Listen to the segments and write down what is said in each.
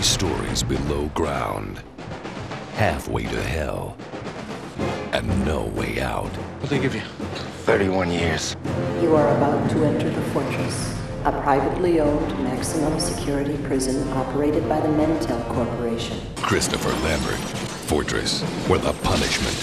3 stories below ground, halfway to hell, and no way out. What they give you? 31 years. You are about to enter the Fortress, a privately owned maximum security prison operated by the Mentel Corporation. Christopher Lambert, Fortress, where the punishment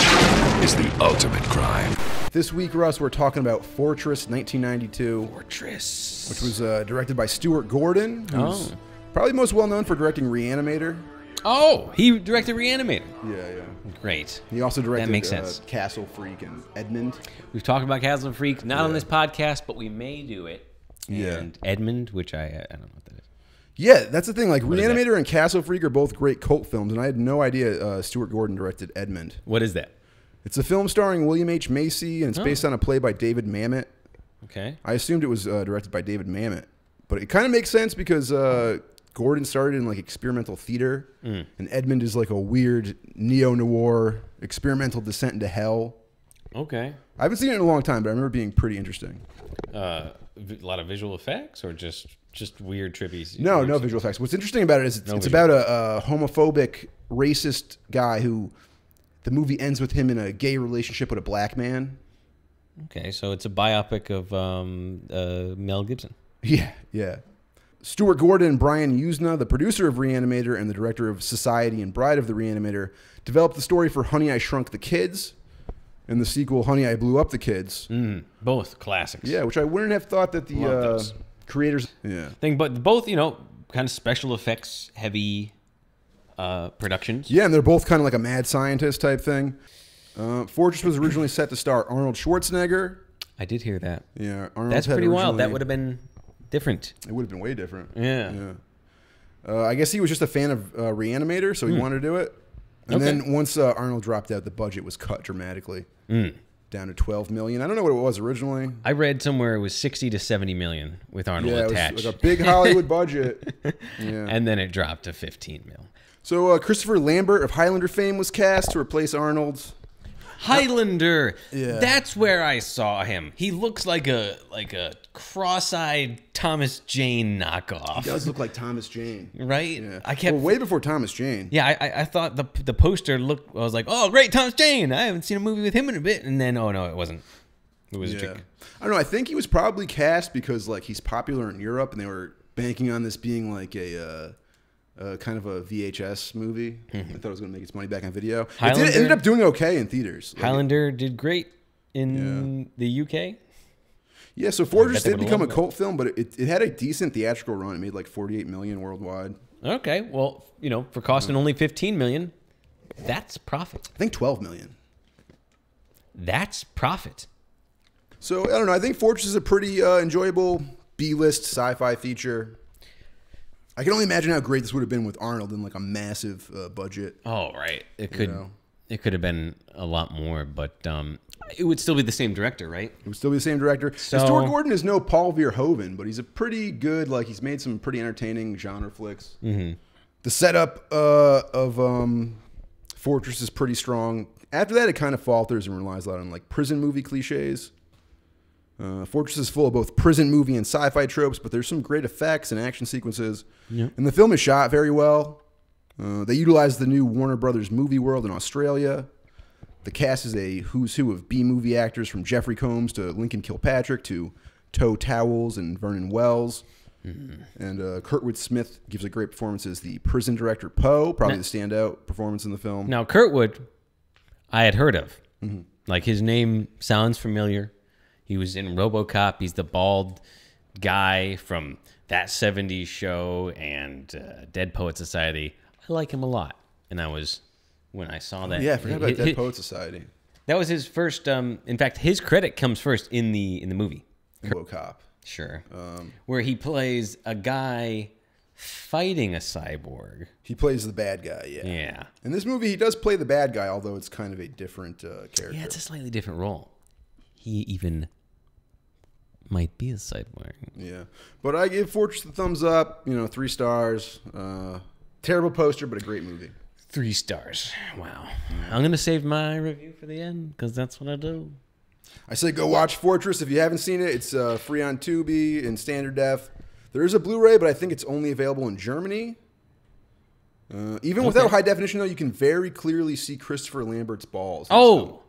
is the ultimate crime. This week, Russ, we're talking about Fortress 1992. Fortress. Which was directed by Stuart Gordon, who's probably most well known for directing Reanimator. Oh, he directed Reanimator. Yeah. Great. He also directed That makes sense. Castle Freak and Edmund. We've talked about Castle Freak, not on this podcast, but we may do it. Yeah. And Edmund, which I don't know what that is. Yeah, that's the thing. Like, What is Reanimator and Castle Freak are both great cult films, and I had no idea Stuart Gordon directed Edmund. What is that? It's a film starring William H. Macy, and it's based on a play by David Mamet. Okay. I assumed it was directed by David Mamet, but it kind of makes sense because Gordon started in like experimental theater, and Edmund is like a weird neo-noir experimental descent into hell. Okay. I haven't seen it in a long time, but I remember it being pretty interesting. A lot of visual effects or just weird trippies? No visual effects. What's interesting about it is it's about a homophobic, racist guy who the movie ends with him in a gay relationship with a black man. Okay, so it's a biopic of Mel Gibson. Yeah. Stuart Gordon and Brian Usna, the producer of Reanimator and the director of Society and Bride of the Reanimator, developed the story for Honey, I Shrunk the Kids and the sequel, Honey, I Blew Up the Kids. Both classics. Yeah, which I wouldn't have thought that the creators... Yeah. But both, kind of special effects heavy productions. Yeah, and they're both kind of like a mad scientist type thing. Fortress was originally set to star Arnold Schwarzenegger. I did hear that. Yeah, Arnold. That's pretty wild. That would have been different. It would have been way different. Yeah. I guess he was just a fan of Reanimator, so he wanted to do it. And then once Arnold dropped out, the budget was cut dramatically down to $12 million. I don't know what it was originally. I read somewhere it was 60 to 70 million with Arnold attached. It was like a big Hollywood budget. Yeah. And then it dropped to 15 mil. So Christopher Lambert of Highlander fame was cast to replace Arnold. Highlander. Yeah. That's where I saw him. He looks like a cross-eyed Thomas Jane knockoff. He does look like Thomas Jane. Right? Yeah. I kept way before Thomas Jane. Yeah, I thought the poster looked, I was like, oh, great, Thomas Jane. I haven't seen a movie with him in a bit. And then, oh, no, it wasn't. It was a trick. I don't know. I think he was probably cast because like he's popular in Europe and they were banking on this being like a kind of a VHS movie. I thought it was going to make its money back on video. It ended up doing okay in theaters. Highlander did great in the UK. Yeah, so Fortress did become a cult film, but it had a decent theatrical run. It made like $48 million worldwide. Okay, well, for costing only $15 million, that's profit. I think $12 million. That's profit. So, I don't know. I think Fortress is a pretty enjoyable B-list sci-fi feature. I can only imagine how great this would have been with Arnold in like a massive budget. Oh, right. It could have been a lot more, but it would still be the same director, right? It would still be the same director. So, Stuart Gordon is no Paul Verhoeven, but he's a pretty good, like he's made some pretty entertaining genre flicks. The setup of Fortress is pretty strong. After that, it kind of falters and relies a lot on like prison movie cliches. Fortress is full of both prison movie and sci-fi tropes, but there's some great effects and action sequences. Yep. And the film is shot very well. They utilize the new Warner Brothers movie world in Australia. The cast is a who's who of B-movie actors from Jeffrey Combs to Lincoln Kilpatrick to Toe Towles and Vernon Wells. And Kurtwood Smith gives a great performance as the prison director Poe, probably the standout performance in the film. Now, Kurtwood, I had heard of. Like, his name sounds familiar. He was in RoboCop. He's the bald guy from That 70s Show and Dead Poet Society. I like him a lot. And that was when I saw that. Yeah, I forgot about Dead Poet Society. That was his first. In fact, his credit comes first in the movie. RoboCop. Sure. Where he plays a guy fighting a cyborg. He plays the bad guy, Yeah. In this movie, he does play the bad guy, although it's kind of a different character. Yeah, it's a slightly different role. He even might be a cyborg. Yeah. But I give Fortress the thumbs up. 3 stars. Terrible poster, but a great movie. 3 stars. Wow. I'm going to save my review for the end because that's what I do. I say go watch Fortress. If you haven't seen it, it's free on Tubi in standard def. There is a Blu-ray, but I think it's only available in Germany. Even without high definition, though, you can very clearly see Christopher Lambert's balls. Oh,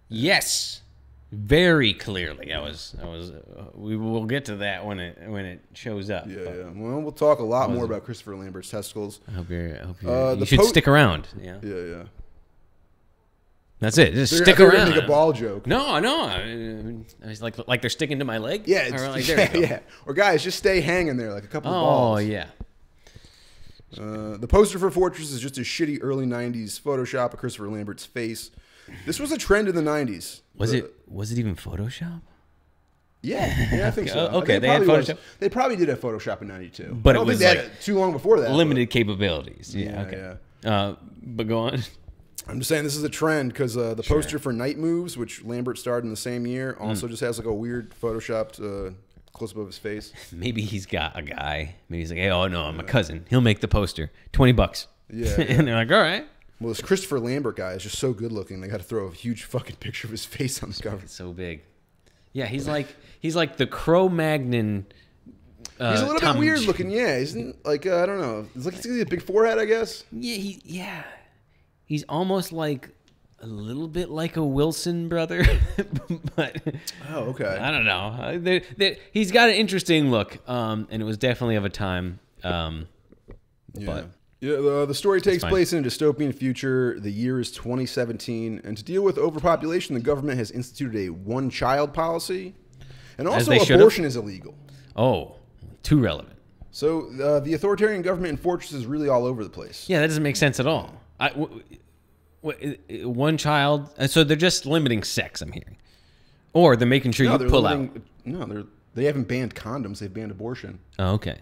yes, very clearly. We will get to that when it shows up. Yeah, yeah. Well, we'll talk a lot more about Christopher Lambert's testicles. I hope you should stick around. Yeah. Yeah, yeah. That's it. Just They're stick gonna around. Make a ball joke. No. It's like they're sticking to my leg. Yeah, Or like, there you go. yeah. Or guys, just stay hanging there like a couple of Oh balls. yeah. The poster for Fortress is just a shitty early '90s Photoshop of Christopher Lambert's face. This was a trend in the '90s. Was it even Photoshop? Yeah, I think so. Okay, they had Photoshop. They probably did have Photoshop in '92, But I don't it was think they had like it too long before that. Limited capabilities. Yeah. Yeah, Okay. But go on. I'm just saying this is a trend because the poster for Night Moves, which Lambert starred in the same year, also just has like a weird photoshopped close up of his face. Maybe he's got a guy. Maybe he's like, hey, oh no, I'm a cousin. He'll make the poster. $20. Yeah, And they're like, all right. Well, this Christopher Lambert guy is just so good looking. They got to throw a huge fucking picture of his face on the cover. It's so big. Yeah, he's like the Cro-Magnon. He's a little Tom bit weird looking. Yeah, isn't like I don't know. It's like he's got a big forehead, I guess. Yeah. He's almost like a little bit like a Wilson brother, but Oh, okay. I don't know. He's got an interesting look, and it was definitely of a time. But the story takes place in a dystopian future. The year is 2017, and to deal with overpopulation, the government has instituted a one-child policy, and also abortion is illegal. Oh, too relevant. So the authoritarian government in Fortress is really all over the place. Yeah, that doesn't make sense at all. One child, so they're just limiting sex. I'm hearing, or they're making sure you pull out. No, they haven't banned condoms. They've banned abortion. Oh, okay.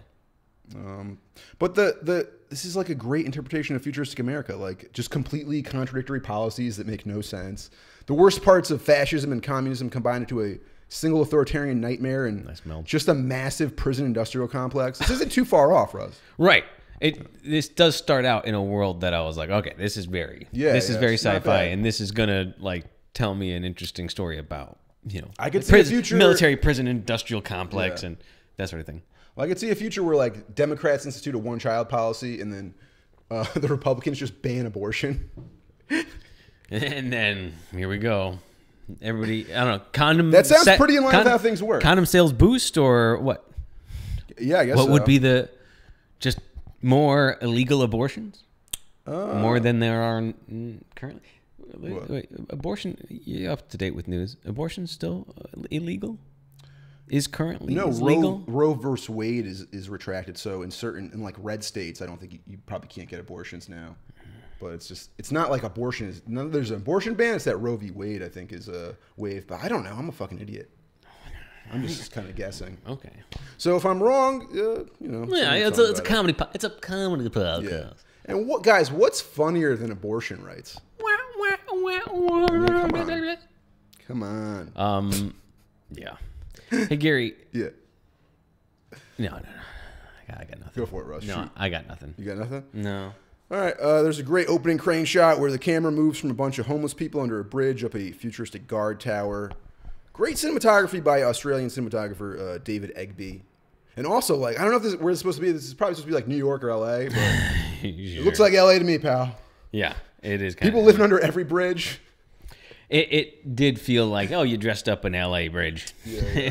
But this is like a great interpretation of futuristic America, like just completely contradictory policies that make no sense. The worst parts of fascism and communism combined into a single authoritarian nightmare and just a massive prison industrial complex. This isn't too far off, Russ. Right. This does start out in a world that I was like, okay, this is very sci-fi, and this is gonna like tell me an interesting story about I could see a future military prison industrial complex and that sort of thing. Well, I could see a future where like Democrats institute a one-child policy, and then the Republicans just ban abortion. And then here we go. Everybody, I don't know, condom. That sounds pretty in line with how things work. Condom sales boost or what? Yeah, I guess. What would be just more illegal abortions? More than there are currently. Wait, abortion? You're up to date with news. Abortion's still illegal? Is currently legal? Roe versus Wade is retracted. So in like red states, I don't think you probably can't get abortions now. But it's not like abortion is. There's an abortion ban. It's that Roe v. Wade, I think, is a wave. But I don't know. I'm a fucking idiot. I'm just kind of guessing. Okay. So if I'm wrong, yeah, it's a comedy. It's a comedy podcast. Yeah. And what's funnier than abortion rights? Come on. Yeah. Hey Gary. Yeah. No. I got nothing. Go for it, Russ. No, Shoot. I got nothing. You got nothing? No. All right. There's a great opening crane shot where the camera moves from a bunch of homeless people under a bridge up a futuristic guard tower. Great cinematography by Australian cinematographer David Egby. And also, like, I don't know if where it's supposed to be. This is probably supposed to be like New York or LA, but it looks like LA to me, pal. Yeah, it is. People living under every bridge. It did feel like, oh, you dressed up an LA bridge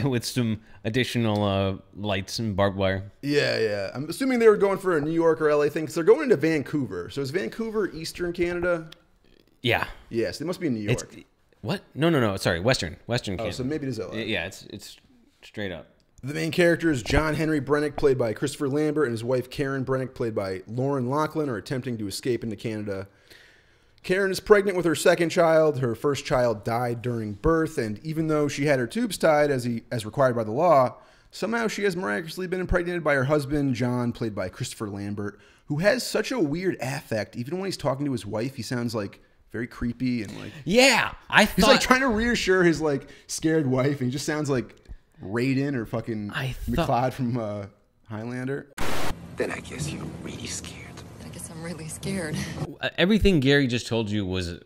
with some additional lights and barbed wire. Yeah. I'm assuming they were going for a New York or LA thing because they're going into Vancouver. So is Vancouver Eastern Canada? Yeah. Yes, they must be in New York. What? No. Sorry, Western Canada. Oh, so maybe it is LA. Yeah, it's straight up. The main character is John Henry Brennick, played by Christopher Lambert, and his wife Karen Brennick, played by Lauren Lachlan, are attempting to escape into Canada. Karen is pregnant with her second child. Her first child died during birth, and even though she had her tubes tied as required by the law, somehow she has miraculously been impregnated by her husband, John, played by Christopher Lambert, who has such a weird affect. Even when he's talking to his wife, he sounds like very creepy and like... Yeah, he's like trying to reassure his like scared wife, and he just sounds like Raiden or fucking McLeod from Highlander. Then I guess you're really scared. I guess I'm really scared. Everything Gary just told you was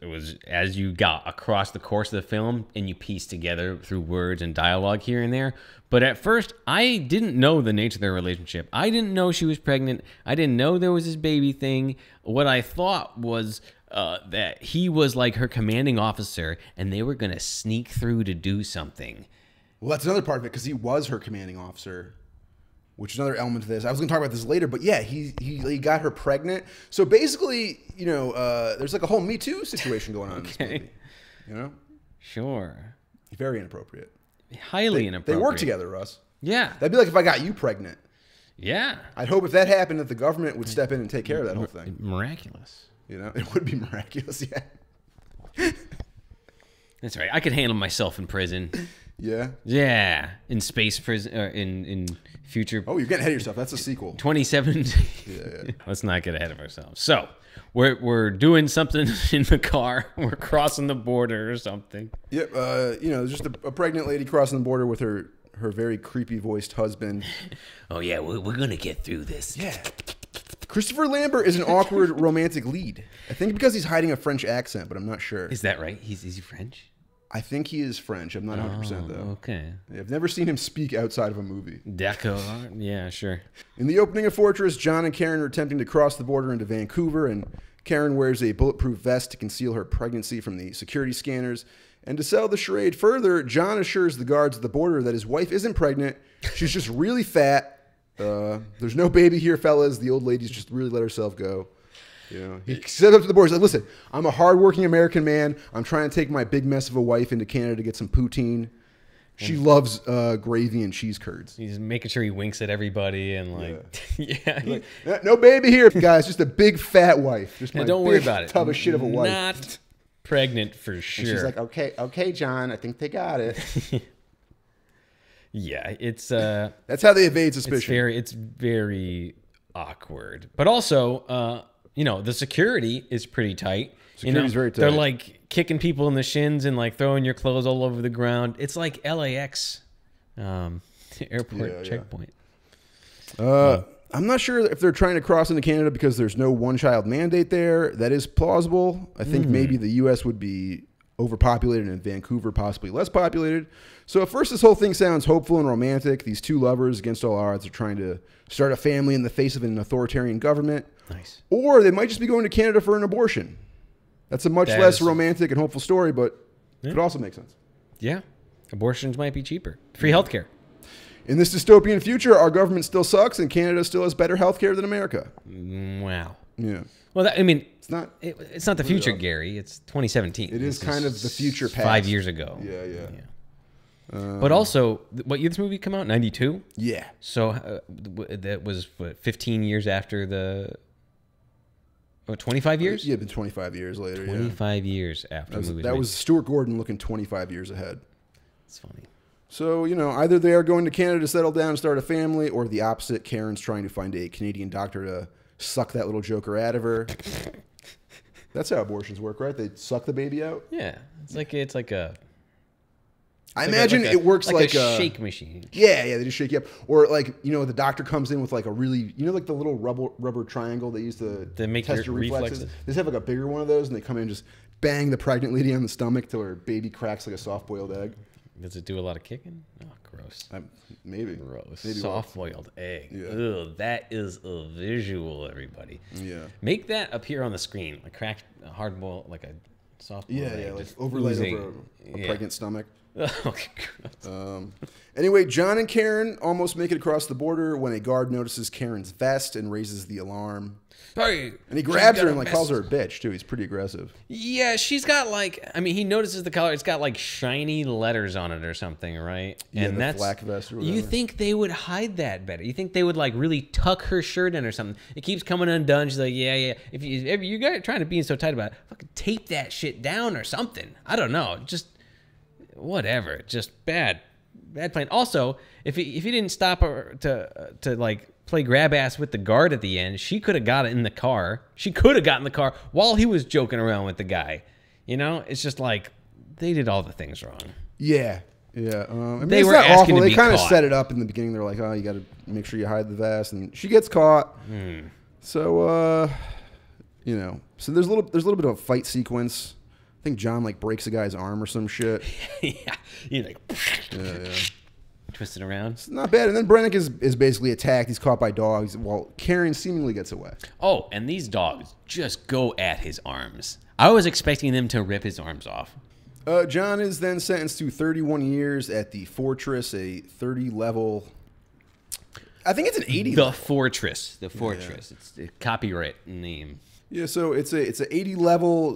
as you got across the course of the film, and you pieced together through words and dialogue here and there. But at first, I didn't know the nature of their relationship. I didn't know she was pregnant. I didn't know there was this baby thing. What I thought was that he was like her commanding officer, and they were going to sneak through to do something. Well, that's another part of it, because he was her commanding officer, which is another element to this. I was going to talk about this later, but yeah, he got her pregnant. So basically, you know, there's like a whole Me Too situation going on in this movie. You know? Sure. Very inappropriate. Highly inappropriate. They work together, Russ. Yeah. That'd be like if I got you pregnant. Yeah. I'd hope if that happened that the government would step in and take care of that whole thing. Miraculous. You know? It would be miraculous, yeah. That's right. I could handle myself in prison. Yeah? Yeah. In space prison, or in future. Oh, you're getting ahead of yourself. That's a sequel. 27. Yeah. Let's not get ahead of ourselves. So, we're doing something in the car. We're crossing the border or something. Yep. You know, just a pregnant lady crossing the border with her very creepy voiced husband. Oh yeah, we're gonna get through this. Yeah. Christopher Lambert is an awkward romantic lead. I think because he's hiding a French accent, but I'm not sure. Is that right? Is he French? I think he is French. I'm not 100% though. Okay. I've never seen him speak outside of a movie. D'accord. Yeah, sure. In the opening of Fortress, John and Karen are attempting to cross the border into Vancouver, and Karen wears a bulletproof vest to conceal her pregnancy from the security scanners. And to sell the charade further, John assures the guards at the border that his wife isn't pregnant. She's just really fat. There's no baby here, fellas. The old lady's just really let herself go. You know, he said up to the board, he's like, listen, I'm a hardworking American man. I'm trying to take my big mess of a wife into Canada to get some poutine. She loves gravy and cheese curds. He's making sure he winks at everybody and like, yeah. Like, no baby here, guys. Just a big fat wife. Just my don't worry big about it. tub of shit of a wife. Not pregnant for sure. And she's like, okay, John. I think they got it. Yeah, it's that's how they evade suspicion. It's very awkward, but also, you know, the security is pretty tight. Security's very tight. They're like kicking people in the shins and like throwing your clothes all over the ground. It's like LAX airport checkpoint. I'm not sure if they're trying to cross into Canada because there's no one-child mandate there. That is plausible. I think maybe the U.S. would be overpopulated and Vancouver possibly less populated. So at first this whole thing sounds hopeful and romantic. These two lovers against all odds are trying to start a family in the face of an authoritarian government. Nice. Or they might just be going to Canada for an abortion. That's a much less romantic and hopeful story, but it could also make sense. Yeah. Abortions might be cheaper. Free healthcare. In this dystopian future, our government still sucks and Canada still has better healthcare than America. Wow. Yeah. Well, I mean, it's not the future, Gary. It's 2017. It is kind of the future past. 5 years ago. Yeah. But also, what year did this movie come out? 92? Yeah. So that was, what, 15 years after the... 25 years? Yeah, been 25 years later. 25 years after the movie. That was Stuart Gordon looking 25 years ahead. It's funny. So, you know, either they are going to Canada to settle down and start a family, or the opposite, Karen's trying to find a Canadian doctor to suck that little joker out of her. That's how abortions work, right? They suck the baby out? Yeah. It's like a... I imagine it works like a shake machine. Yeah, they just shake you up. Or like, you know, the doctor comes in with like a really, you know, like the little rubber triangle they use to test your reflexes. They just have like a bigger one of those and they come in and just bang the pregnant lady on the stomach till her baby cracks like a soft-boiled egg. Does it do a lot of kicking? Oh, gross. Maybe. Gross. Maybe soft-boiled egg. Yeah. Ugh, that is a visual, everybody. Yeah. Make that appear on the screen. Like cracked, hard-boiled, like a soft-boiled egg. Yeah, like overlaid over a pregnant stomach. Oh, anyway, John and Karen almost make it across the border when a guard notices Karen's vest and raises the alarm. Hey, and he grabs her and like calls her a bitch too. He's pretty aggressive. Yeah, she's got like, I mean, he notices the color. It's got like shiny letters on it or something, right? Yeah, and the that's black vest or whatever. You think they would hide that better? You think they would like really tuck her shirt in or something? It keeps coming undone. She's like, yeah. If you guys are trying to be so tight about it, fucking tape that shit down or something. I don't know. Just whatever. Just bad plan. Also, if he didn't stop her to like play grab ass with the guard at the end, she could have got it in the car. She could have gotten in the car while he was joking around with the guy. You know, it's just like they did all the things wrong. Yeah. I mean, they it's were not asking awful. to They be kind of caught. set it up in the beginning. They're like, oh, you got to make sure you hide the vest, and she gets caught. So You know, so there's a little bit of a fight sequence. I think John like breaks a guy's arm or some shit. Yeah, you like Yeah. twisting around. It's not bad. And then Brennick is basically attacked. He's caught by dogs while Karen seemingly gets away. Oh, and these dogs just go at his arms. I was expecting them to rip his arms off. John is then sentenced to 31 years at the Fortress, a 30 level. I think it's an 80. The Fortress. The Fortress. It's a copyright name. Yeah, so it's a 80 level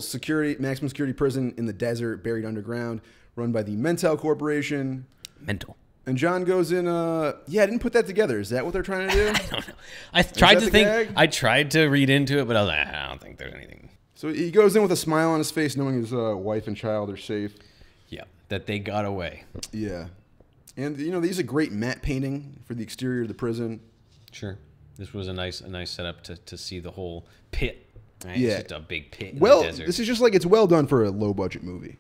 maximum security prison in the desert, buried underground, run by the Mentel Corporation. Mental. And John goes in. I didn't put that together. Is that what they're trying to do? I don't know. I tried to the think. gag? I tried to read into it, but I was like, I don't think there's anything. So he goes in with a smile on his face, knowing his wife and child are safe. Yeah, that they got away. Yeah, and they use a great matte painting for the exterior of the prison. Sure. This was a nice setup to see the whole pit. Right? Yeah. It's just a big pit in Well, the desert. this is just like it's well done for a low budget movie.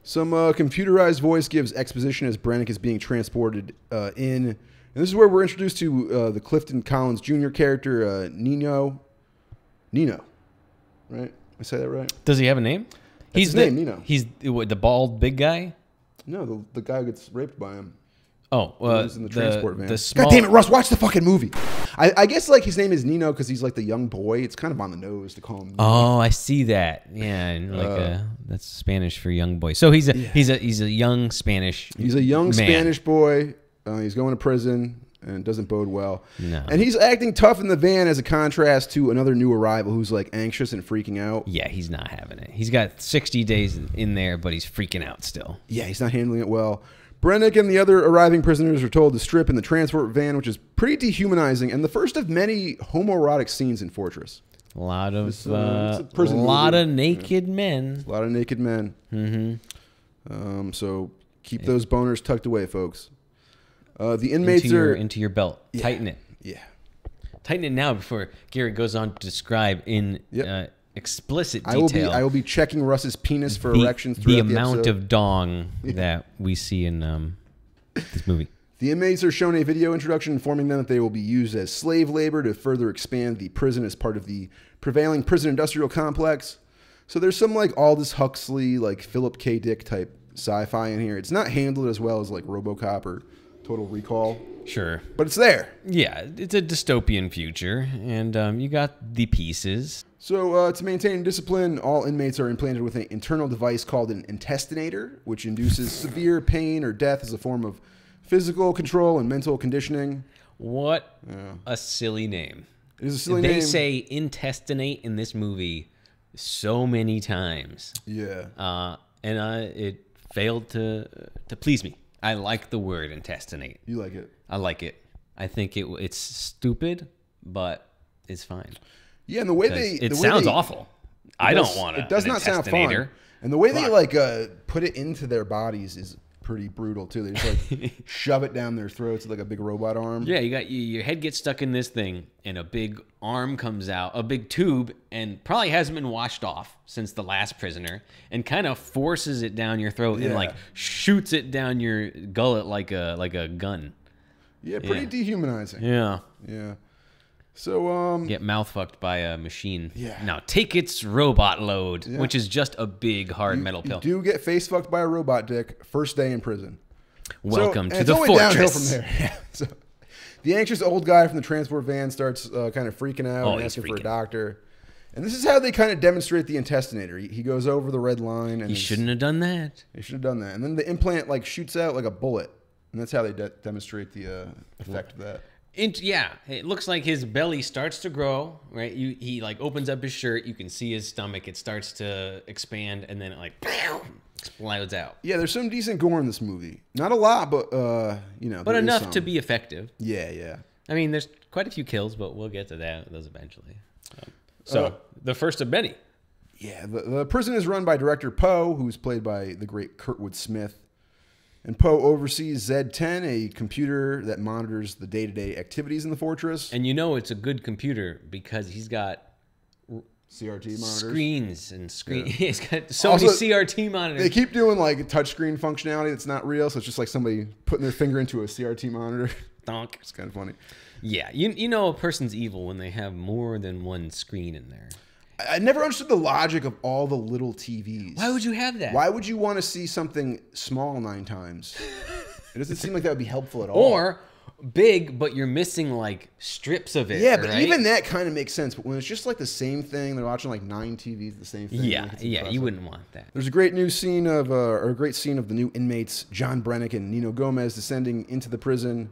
Some computerized voice gives exposition as Brennick is being transported in. And this is where we're introduced to the Clifton Collins Jr. character, Nino. Nino. Right? I say that right? Does he have a name? His name, Nino. He's the bald big guy? No, the guy who gets raped by him. Oh, He's in the transport van. The small, God damn it, Russ, watch the fucking movie. I guess like his name is Nino because he's like the young boy. It's kind of on the nose to call him Nino. Oh, I see that. Yeah, and like that's Spanish for young boy. So he's a young Spanish. He's a young man. Spanish boy. He's going to prison and it doesn't bode well. No. And he's acting tough in the van as a contrast to another new arrival who's like anxious and freaking out. Yeah, he's not having it. He's got 60 days in there, but he's freaking out still. Yeah, he's not handling it well. Brennick and the other arriving prisoners are told to strip in the transport van, which is pretty dehumanizing and the first of many homoerotic scenes in Fortress. A lot of It's a prison of movie. naked men. A lot of naked men. Mm-hmm. So keep those boners tucked away, folks. The inmates into your belt. Yeah. Tighten it. Yeah. Tighten it now before Gary goes on to describe in explicit detail. I will be checking Russ's penis for the, erections throughout the the amount episode. of dong that we see in this movie. The inmates are shown a video introduction informing them that they will be used as slave labor to further expand the prison as part of the prevailing prison industrial complex. So there's some like Aldous Huxley, like Philip K. Dick type sci-fi in here. It's not handled as well as like RoboCop or Total Recall, Sure. but it's there. Yeah, it's a dystopian future, and you got the pieces. So to maintain discipline, all inmates are implanted with an internal device called an intestinator, which induces severe pain or death as a form of physical control and mental conditioning. What a silly name. It is a silly They name. say intestinate in this movie so many times. Yeah. And it failed to please me. I like the word intestinate. You like it. I like it. I think it's stupid, but it's fine. Yeah, and the way 'Cause they... it the way sounds they- awful. I don't want to. It does not sound fun. And the way they like put it into their bodies is pretty brutal too. They just like shove it down their throats like a big robot arm. Yeah, you got your head gets stuck in this thing, and a big arm comes out, a big tube, and probably hasn't been washed off since the last prisoner, and kind of forces it down your throat and like shoots it down your gullet like a gun. Yeah, pretty dehumanizing. Yeah. Yeah. So Get mouth fucked by a machine. Yeah. Now take its robot load, which is just a big hard metal you pill. do get face fucked by a robot dick first day in prison. Welcome So- to and the it's only downhill fortress. from there. Yeah. So the anxious old guy from the transport van starts kind of freaking out and he's asking for a freaking. doctor. And this is how they kind of demonstrate the intestinator. He goes over the red line, and You shouldn't have done that. They should have done that. And then the implant like shoots out like a bullet, and that's how they demonstrate the effect of that. Yeah, it looks like his belly starts to grow, right? He like opens up his shirt, you can see his stomach, it starts to expand, and then it like explodes out. Yeah, there's some decent gore in this movie. Not a lot, but you know, But there is enough some. to be effective. Yeah, yeah. I mean, there's quite a few kills, but we'll get to those eventually. So the first of many. Yeah, the prison is run by Director Poe, who's played by the great Kurtwood Smith. And Poe oversees Z10, a computer that monitors the day-to-day activities in the fortress. And you know it's a good computer because he's got CRT monitors. screens and he's got so Also, many CRT monitors. They keep doing like touchscreen functionality that's not real, so it's just like somebody putting their finger into a CRT monitor. Donk. It's kind of funny. Yeah, you know a person's evil when they have more than one screen in there. I never understood the logic of all the little TVs. Why would you have that? Why would you want to see something small 9 times? It doesn't seem like that would be helpful at all. Or big, but you're missing like strips of it. Yeah, but right? even that kind of makes sense. But when it's just like the same thing, they're watching like 9 TVs, the same thing. Yeah, like, it's yeah, impressive. you wouldn't want that. There's a great new scene of, or a great scene of the new inmates, John Brennick and Nino Gomez, descending into the prison.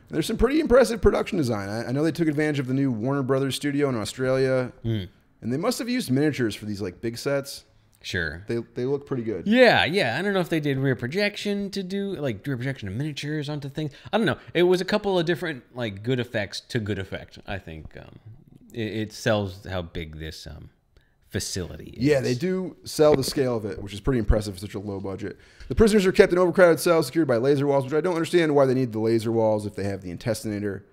And there's some pretty impressive production design. I know they took advantage of the new Warner Brothers studio in Australia, and they must have used miniatures for these like big sets. Sure. They look pretty good. Yeah. I don't know if they did rear projection to do like rear projection of miniatures onto things. I don't know. It was a couple of different like good effects to good effect. I think it sells how big this facility is. Yeah, they do sell the scale of it, which is pretty impressive for such a low budget. The prisoners are kept in overcrowded cells secured by laser walls, which I don't understand why they need the laser walls if they have the intestinator.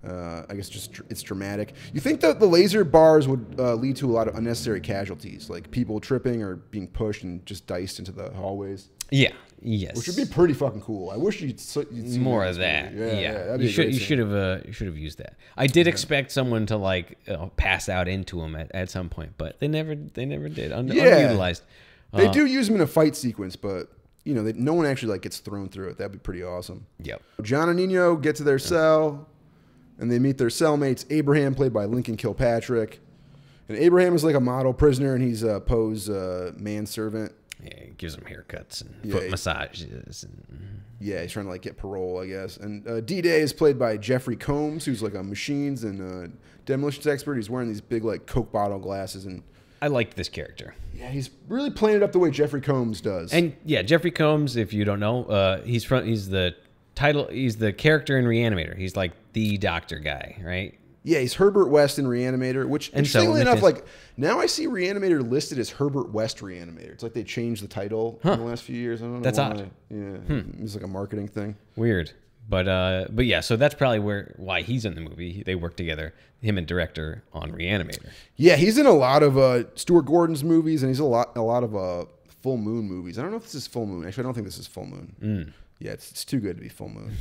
I guess just it's dramatic. You think that the laser bars would lead to a lot of unnecessary casualties, like people tripping or being pushed and just diced into the hallways? Yeah. Yes. Which would be pretty fucking cool. I wish you'd see more of that. Yeah. that'd be You should have used that. I did expect someone to like pass out into him at some point, but they never did. Unutilized. They do use them in a fight sequence, but you know, no one actually like gets thrown through it. That'd be pretty awesome. Yep. John and Nino get to their cell, and they meet their cellmates, Abraham, played by Lincoln Kilpatrick. And Abraham is like a model prisoner, and he's Poe's manservant. Yeah, he gives them haircuts and foot massages. Yeah, he's trying to like get parole, I guess. And D-Day is played by Jeffrey Combs, who's like a machines and demolitions expert. He's wearing these big like Coke bottle glasses, and I liked this character. yeah, he's really playing it up the way Jeffrey Combs does. And yeah, Jeffrey Combs, if you don't know, he's the character in Reanimator. He's like the doctor guy, right? Yeah, he's Herbert West in Reanimator, which, And so interestingly with enough, this- like, now I see Reanimator listed as Herbert West Reanimator. It's like they changed the title in the last few years. I don't know That's why. odd. Yeah, it's like a marketing thing. Weird. But yeah, so that's probably why he's in the movie. They work together, him and director, on Reanimator. Yeah, he's in a lot of Stuart Gordon's movies, and he's in a lot of Full Moon movies. I don't know if this is Full Moon. Actually, I don't think this is Full Moon. Yeah, it's too good to be Full Moon.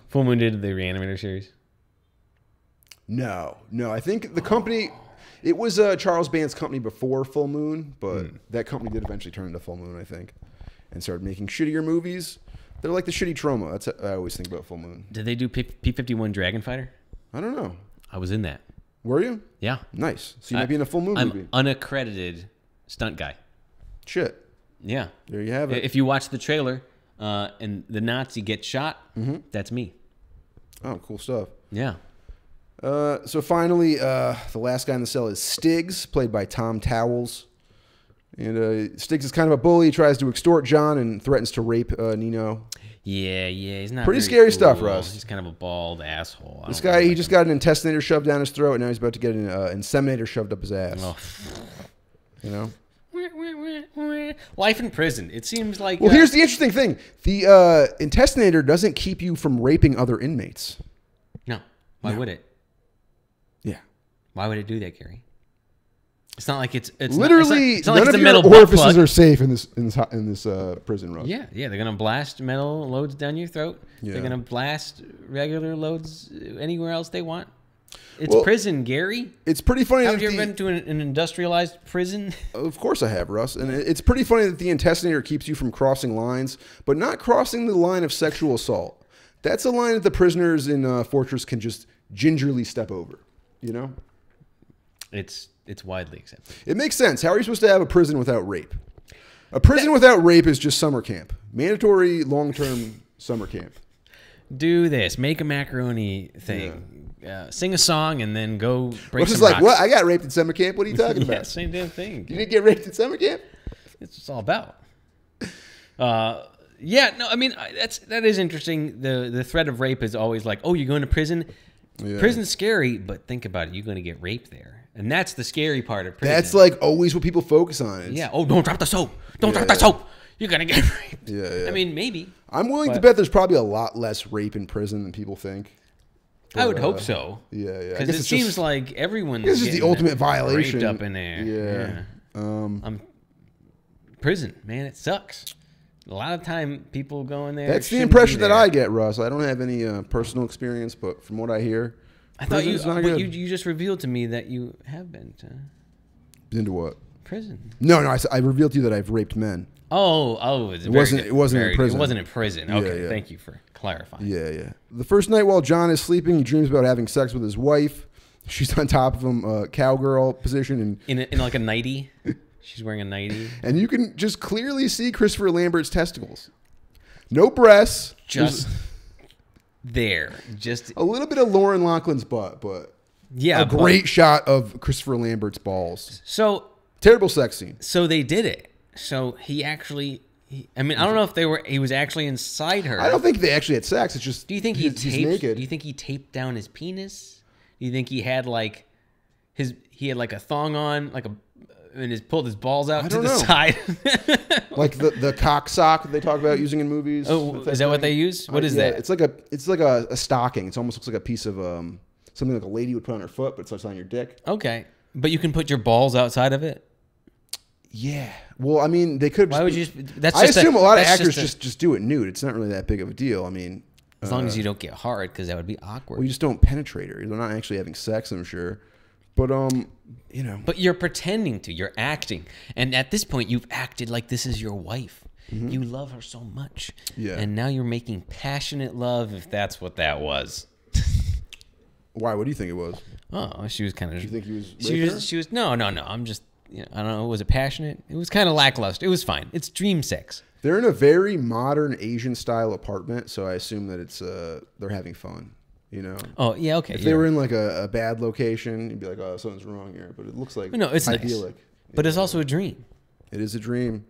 Full Moon did the Reanimator series. No. I think the company, it was Charles Band's company before Full Moon, but that company did eventually turn into Full Moon, I think, and started making shittier movies. They're like the shitty Troma. That's what I always think about Full Moon. Did they do P-51 Dragon Fighter? I don't know. I was in that. Were you? Yeah. Nice. So you might be in a Full Moon I'm movie. unaccredited stunt guy. Shit. Yeah. There you have it. If you watch the trailer and the Nazi gets shot, that's me. Oh, cool stuff. Yeah. So finally, the last guy in the cell is Stiggs, played by Tom Towles. And Stiggs is kind of a bully. He tries to extort John and threatens to rape Nino. Yeah. He's not Pretty very scary stuff, cool. Russ. He's kind of a bald asshole. This guy, he just got an intestinator shoved down his throat, and now he's about to get an inseminator shoved up his ass. Oh. You know? Life in prison. It seems like. Well, here's the interesting thing. The intestinator doesn't keep you from raping other inmates. No. Why would it? Yeah. Why would it do that, Gary? It's not like it's Literally, it's not none like it's of a your metal butt orifices plug. are safe in this prison, Russ. Yeah, they're gonna blast metal loads down your throat. Yeah. They're gonna blast regular loads anywhere else they want. It's Well, prison, Gary. It's pretty funny. Have that you ever been to an industrialized prison? Of course I have, Russ. And it's pretty funny that the intestinator keeps you from crossing lines, but not crossing the line of sexual assault. That's a line that the prisoners in Fortress can just gingerly step over. You know? It's widely accepted. It makes sense. How are you supposed to have a prison without rape? A prison without rape is just summer camp. Mandatory long-term summer camp. Do this. Make a macaroni thing. Sing a song and then go break Russ some is like, rocks. what? I got raped in summer camp? What are you talking Yeah, about? same damn thing. You didn't get raped in summer camp? That's what it's all about. Yeah, no, I mean that is interesting. The threat of rape is always like, oh, you're going to prison. Yeah. Prison's scary, but think about it. You're going to get raped there, and that's the scary part of prison. That's like always what people focus on. It's, yeah. Oh, don't drop the soap. Don't drop the soap. You're gonna get raped. Yeah. I mean, maybe. I'm willing to bet there's probably a lot less rape in prison than people think. I would hope so. Yeah. I Because guess it it's seems just- like everyone's It's just the getting ultimate violation. raped up in there. Yeah. Prison, man, it sucks. A lot of time people go in there. That's the shouldn't impression be that there. I get, Russ. I don't have any personal experience, but from what I hear, I thought Prison's not but good. you just revealed to me that you have been to Into what? prison. No, I revealed to you that I've raped men. Oh, It wasn't in prison. It wasn't in prison. Okay, yeah. thank you for clarifying. Yeah. The first night while John is sleeping, he dreams about having sex with his wife. She's on top of him, cowgirl position, In like a nightie. She's wearing a nightie. and you can just clearly see Christopher Lambert's testicles. No breasts, Just there. Just a little bit of Lauren Laughlin's butt, but yeah. a great shot of Christopher Lambert's balls. So Terrible sex scene. they did it. So he actually. I mean, I don't know if he was actually inside her. I don't think they actually had sex. It's just Do you think he's naked. Do you think he taped down his penis? Do you think he had like a thong on, and pulled his balls out to don't the know. side? Like the cock sock that they talk about using in movies. Oh, is that what they use? What is Yeah, that? It's like a stocking. It almost looks like a piece of something like a lady would put on her foot, but it's on your dick. Okay, but you can put your balls outside of it. Yeah. Well, I mean, they could. Why would you? That's I just assume a lot of that's actors just just do it nude. It's not really that big of a deal. I mean, as long as you don't get hard, because that would be awkward. well, you just don't penetrate her. They're not actually having sex, I'm sure. But you know. But you're pretending to. You're acting, and at this point, you've acted like this is your wife. You love her so much. Yeah. And now you're making passionate love, if that's what that was. Why? What do you think it was? Oh, she was kind of. You think he was? She raping her? was. She was. No. I'm just. I don't know. Was it passionate? It was kind of lackluster. It was fine. It's dream sex. They're in a very modern Asian style apartment, so I assume that it's they're having fun. You know. Oh yeah. Okay. If they were in like a bad location, you'd be like, "Oh, something's wrong here." But it looks like no, it's idyllic. nice. But it's also a dream. It is a dream,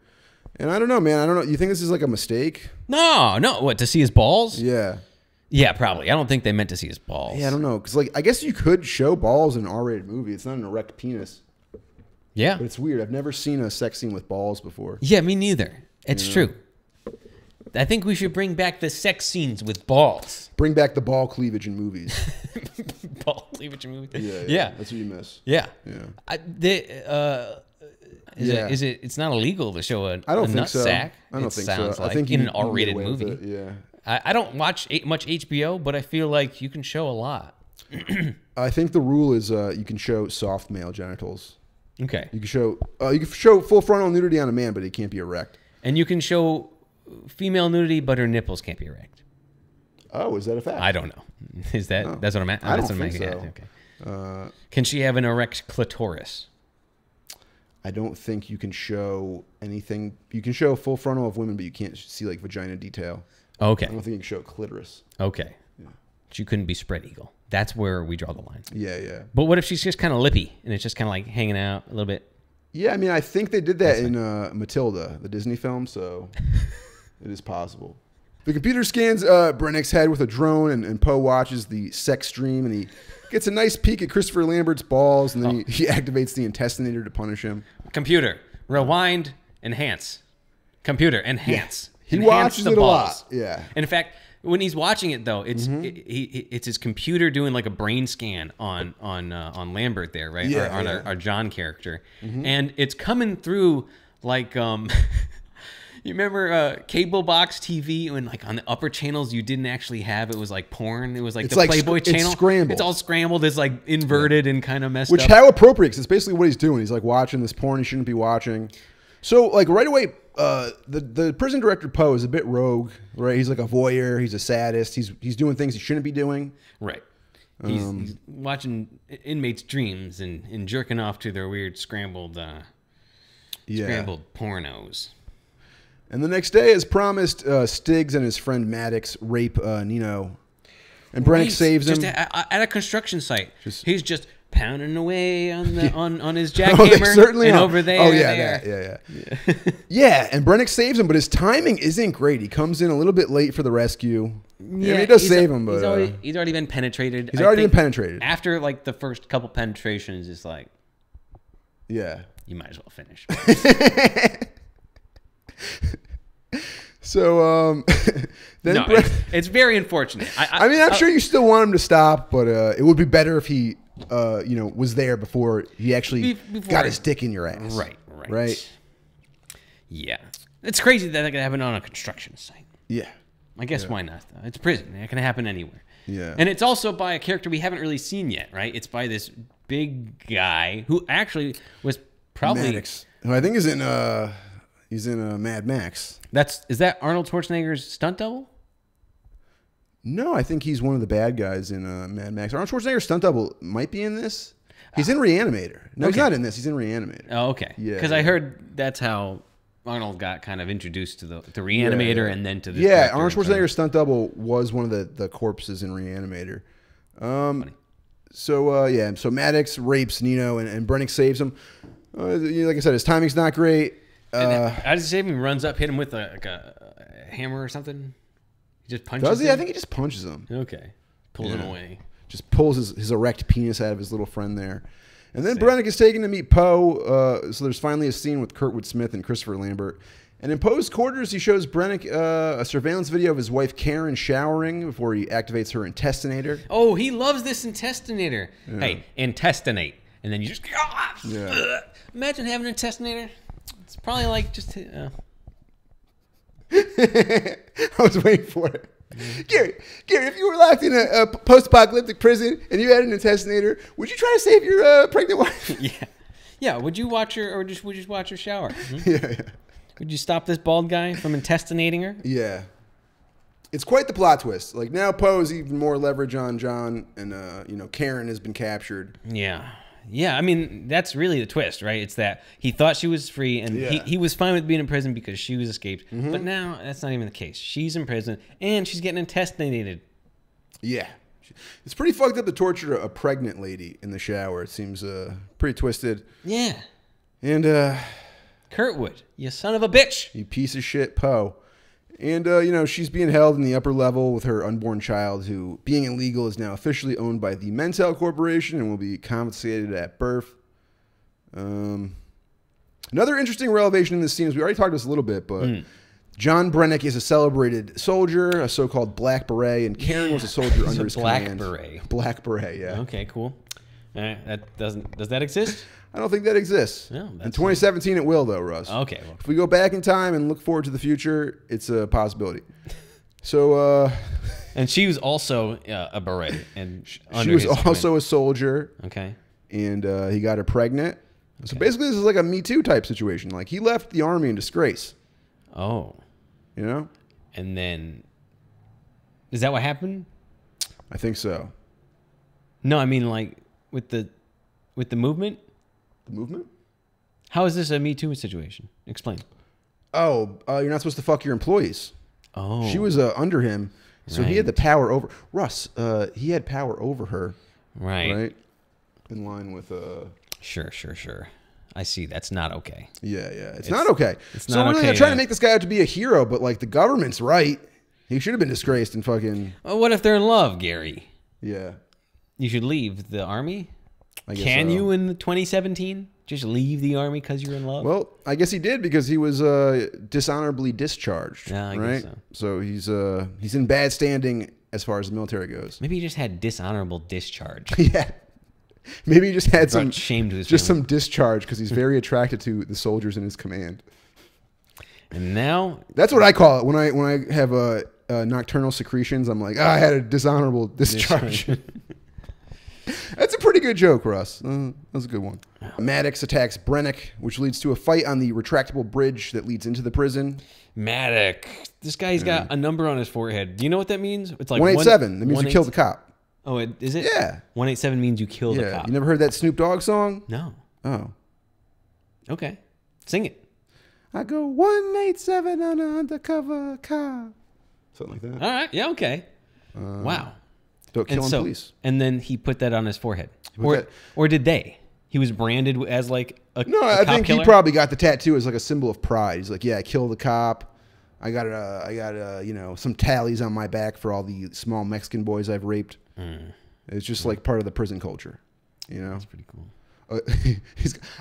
and I don't know, man. I don't know. You think this is like a mistake? No. What, to see his balls? Yeah. Yeah, probably. I don't think they meant to see his balls. Yeah, I don't know, because like I guess you could show balls in an R-rated movie. It's not an erect penis, Yeah. but it's weird. I've never seen a sex scene with balls before. Yeah, me neither. It's true. I think we should bring back the sex scenes with balls. Bring back the ball cleavage in movies. Ball cleavage movie. Yeah, that's what you miss. Yeah. Yeah. It's not illegal to show a I don't think nut so. sack. I don't it think sounds so. like I think in you an can get R-rated away with movie. it, yeah. I don't watch much HBO, but I feel like you can show a lot. I think the rule is you can show soft male genitals. Okay. You can show full frontal nudity on a man, but it can't be erect. And you can show female nudity, but her nipples can't be erect. Oh, is that a fact? I don't know. Is that that's what I'm at? I That's don't what I'm think asking. so. Okay. Can she have an erect clitoris? I don't think you can show anything. You can show full frontal of women, but you can't see like vagina detail. Okay. I don't think you can show clitoris. Okay. She couldn't be spread eagle. That's where we draw the line. Yeah. But what if she's just kind of lippy and it's just kind of like hanging out a little bit? Yeah, I mean, I think they did that in Matilda, the Disney film, so it is possible. The computer scans Brennick's head with a drone, and Poe watches the sex stream, and he gets a nice peek at Christopher Lambert's balls, and then he activates the intestinator to punish him. Computer, rewind, enhance. Computer, enhance. He Enhance watches the it a lot. balls. Yeah. And in fact, when he's watching it though, it's it's his computer doing like a brain scan on Lambert there, right? Yeah, on yeah. our John character, and it's coming through like you remember cable box TV when like on the upper channels you didn't actually have it was like porn. It was like It's the like Playboy it's channel. scrambled. It's all scrambled. It's like inverted and kind of messed Which up. how appropriate, because it's basically what he's doing. He's like watching this porn he shouldn't be watching. So like right away, the prison director Poe is a bit rogue, right? He's like a voyeur. He's a sadist. He's doing things he shouldn't be doing. Right. He's watching inmates' dreams and jerking off to their weird scrambled pornos. And the next day, as promised, Stiggs and his friend Maddox rape Nino, and Brennick saves him. Just at a construction site. He's just pounding away on the on his Oh, jackhammer. they certainly and are. over there. Oh yeah, there. yeah. And Brennick saves him, but his timing isn't great. He comes in a little bit late for the rescue. Yeah, he does save him, but he's already been penetrated. He's already been penetrated. After like the first couple penetrations, it's like, yeah, you might as well finish. So then No, it's very unfortunate. I mean, I'm sure you still want him to stop, but it would be better if he, was there before he actually got his dick in your ass. Right. Yeah, it's crazy that could happen on a construction site. Yeah. I guess why not? Though? It's prison. It can happen anywhere. Yeah. And it's also by a character we haven't really seen yet, right? It's by this big guy who actually was probably Maddox, who I think is in Mad Max. is that Arnold Schwarzenegger's stunt double? No, I think he's one of the bad guys in Mad Max. Arnold Schwarzenegger's stunt double might be in this. He's in Reanimator. No, he's Okay. not in this. He's in Reanimator. Oh, okay. Yeah, Because I heard that's how Arnold got kind of introduced to the Reanimator and then to the Yeah, Arnold Schwarzenegger's stunt double was one of the corpses in Reanimator. So Maddox rapes Nino and Brennick saves him. Like I said, his timing's not great. As he saved him, he runs up, hit him with a hammer or something. He just punches Does he? him? I think he just punches him. Okay. Pulls him away. Just pulls his erect penis out of his little friend there. And then Brennick is taken to meet Poe. So there's finally a scene with Kurtwood Smith and Christopher Lambert. And in Poe's quarters, he shows Brennick a surveillance video of his wife Karen showering before he activates her intestinator. Oh, he loves this intestinator. Hey, intestinate. And then you just... Yeah. Imagine having an intestinator. It's probably like just... I was waiting for it. Gary, if you were locked in a post-apocalyptic prison and you had an intestinator, would you try to save your pregnant wife? Yeah. Would you watch her, or would you just watch her shower? Yeah. Would you stop this bald guy from intestinating her? Yeah. It's quite the plot twist. Like now Poe has even more leverage on John, and Karen has been captured. Yeah. Yeah, I mean, that's really the twist, right? It's that he thought she was free, and he was fine with being in prison because she was escaped. But now, that's not even the case. She's in prison, and she's getting intestinated. Yeah. It's pretty fucked up to torture a pregnant lady in the shower. It seems pretty twisted. Yeah. And, Kurtwood, you son of a bitch. you piece of shit, Poe. And, she's being held in the upper level with her unborn child, who, being illegal, is now officially owned by the Mentel Corporation and will be confiscated at birth. Another interesting revelation in this scene is we already talked about this a little bit, but John Brennick is a celebrated soldier, a so-called Black Beret, and Karen was a soldier under his command. Beret. Black Beret, yeah. Okay, cool. Does that exist? I don't think that exists. No, in 2017, it will, though, Russ. Okay. Well. If we go back in time and look forward to the future, it's a possibility. So, and she was also a beret, and she was also a soldier. Okay. And he got her pregnant. Okay. So basically, this is like a Me Too type situation. Like he left the army in disgrace. Oh. You know. And then, is that what happened? I think so. No, I mean like with the movement. The movement? How is this a Me Too situation? Explain. Oh, you're not supposed to fuck your employees. Oh. She was under him, so he had the power over... Russ, he had power over her. Right. Right? In line with... Sure. I see. That's not okay. Yeah. It's not okay. It's so not really, okay they're trying to make this guy out to be a hero, but like the government's right. He should have been disgraced and fucking... Well, what if they're in love, Gary? Yeah. You should leave the army? I guess Can so. you in 2017 just leave the army because you're in love? Well, I guess he did because he was dishonorably discharged. Yeah, I right? guess So he's in bad standing as far as the military goes. Maybe he just had dishonorable discharge. Yeah. Maybe he just had Brought shame to his just family. some discharge because he's very attracted to the soldiers in his command. And now That's what I call it when I have nocturnal secretions. I'm like, I had a dishonorable discharge. That's a pretty good joke, Russ. That's a good one. Maddox attacks Brennick, which leads to a fight on the retractable bridge that leads into the prison. Maddox, this guy's got a number on his forehead. Do you know what that means? It's like 187. That means you killed the cop. Oh, is it? Yeah. 187 means you killed a cop. You never heard that Snoop Dogg song? No. Oh. Okay. Sing it. I go 187 on an undercover car. Something like that. All right. Yeah, okay. Wow. Don't kill police. And then he put that on his forehead. that- Or did they? He was branded as like a No, a I cop think killer? he probably got the tattoo as like a symbol of pride. He's like, yeah, I killed the cop. I got some tallies on my back for all the small Mexican boys I've raped. It's just like part of the prison culture, you know. That's pretty cool.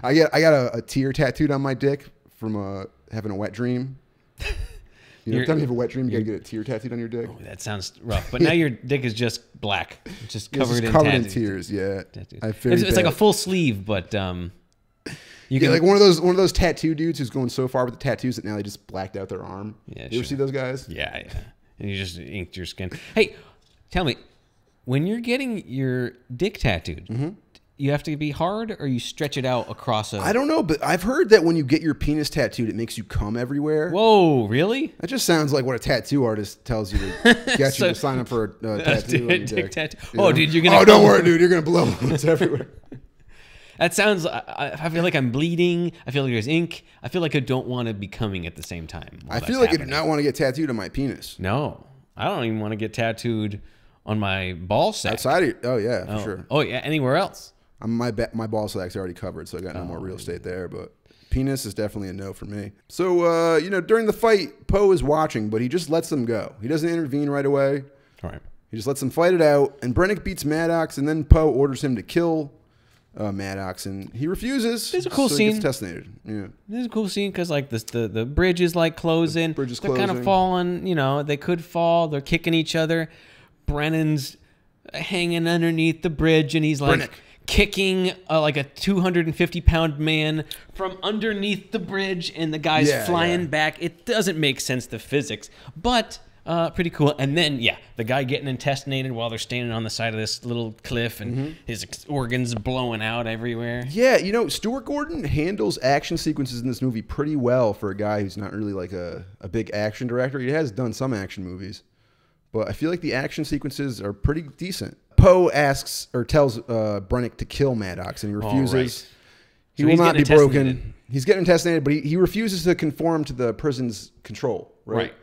I got a tear tattooed on my dick from having a wet dream. You know, every time you have a wet dream, you gotta get a tear tattooed on your dick. Oh, that sounds rough. But now your dick is just black. It's just It's covered, just covered in tattoos. tears. Yeah, Tattoos. it's like a full sleeve, but you yeah, can like one of those tattoo dudes who's going so far with the tattoos that now they just blacked out their arm. Yeah, you ever see those guys? Yeah. and you just inked your skin. Hey, tell me, when you're getting your dick tattooed, you have to be hard, or you stretch it out across a... I don't know, but I've heard that when you get your penis tattooed, it makes you cum everywhere. Whoa, really? That just sounds like what a tattoo artist tells you to get you to sign up for a tattoo. on your Dick dick, tattoo. you Oh, know? dude, you're gonna... Oh, don't worry, dude. You're gonna blow. It's everywhere. That sounds... I feel like I'm bleeding. I feel like there's ink. I feel like I don't want to be coming at the same time. I feel like I do not want to get tattooed on my penis. No, I don't even want to get tattooed on my ball sack. Outside of oh yeah, for sure. Oh yeah, anywhere else. My ball sack's already covered, so I got no more real estate there. But penis is definitely a no for me. So you know, during the fight, Poe is watching, but he just lets them go. He doesn't intervene right away. All right. He just lets them fight it out, and Brennick beats Maddox, and then Poe orders him to kill Maddox, and he refuses. It's a cool so scene. He gets testinated. Yeah. This is a cool scene because like the bridge is like closing. Bridge is They're kind of closing. falling. You know, they could fall. They're kicking each other. Brennan's hanging underneath the bridge, and he's like Brennick. kicking like a 250-pound man from underneath the bridge, and the guy's Yeah, flying yeah. back. It doesn't make sense, the physics, but pretty cool. And then yeah, the guy getting intestinated while they're standing on the side of this little cliff, and his organs blowing out everywhere. Yeah, you know, Stuart Gordon handles action sequences in this movie pretty well for a guy who's not really like a big action director. He has done some action movies, but I feel like the action sequences are pretty decent. Poe asks or tells Brennick to kill Maddox, and he refuses. right. He So will he's not be getting broken. intestinated. He's getting intestinated, but he refuses to conform to the prison's control. Right.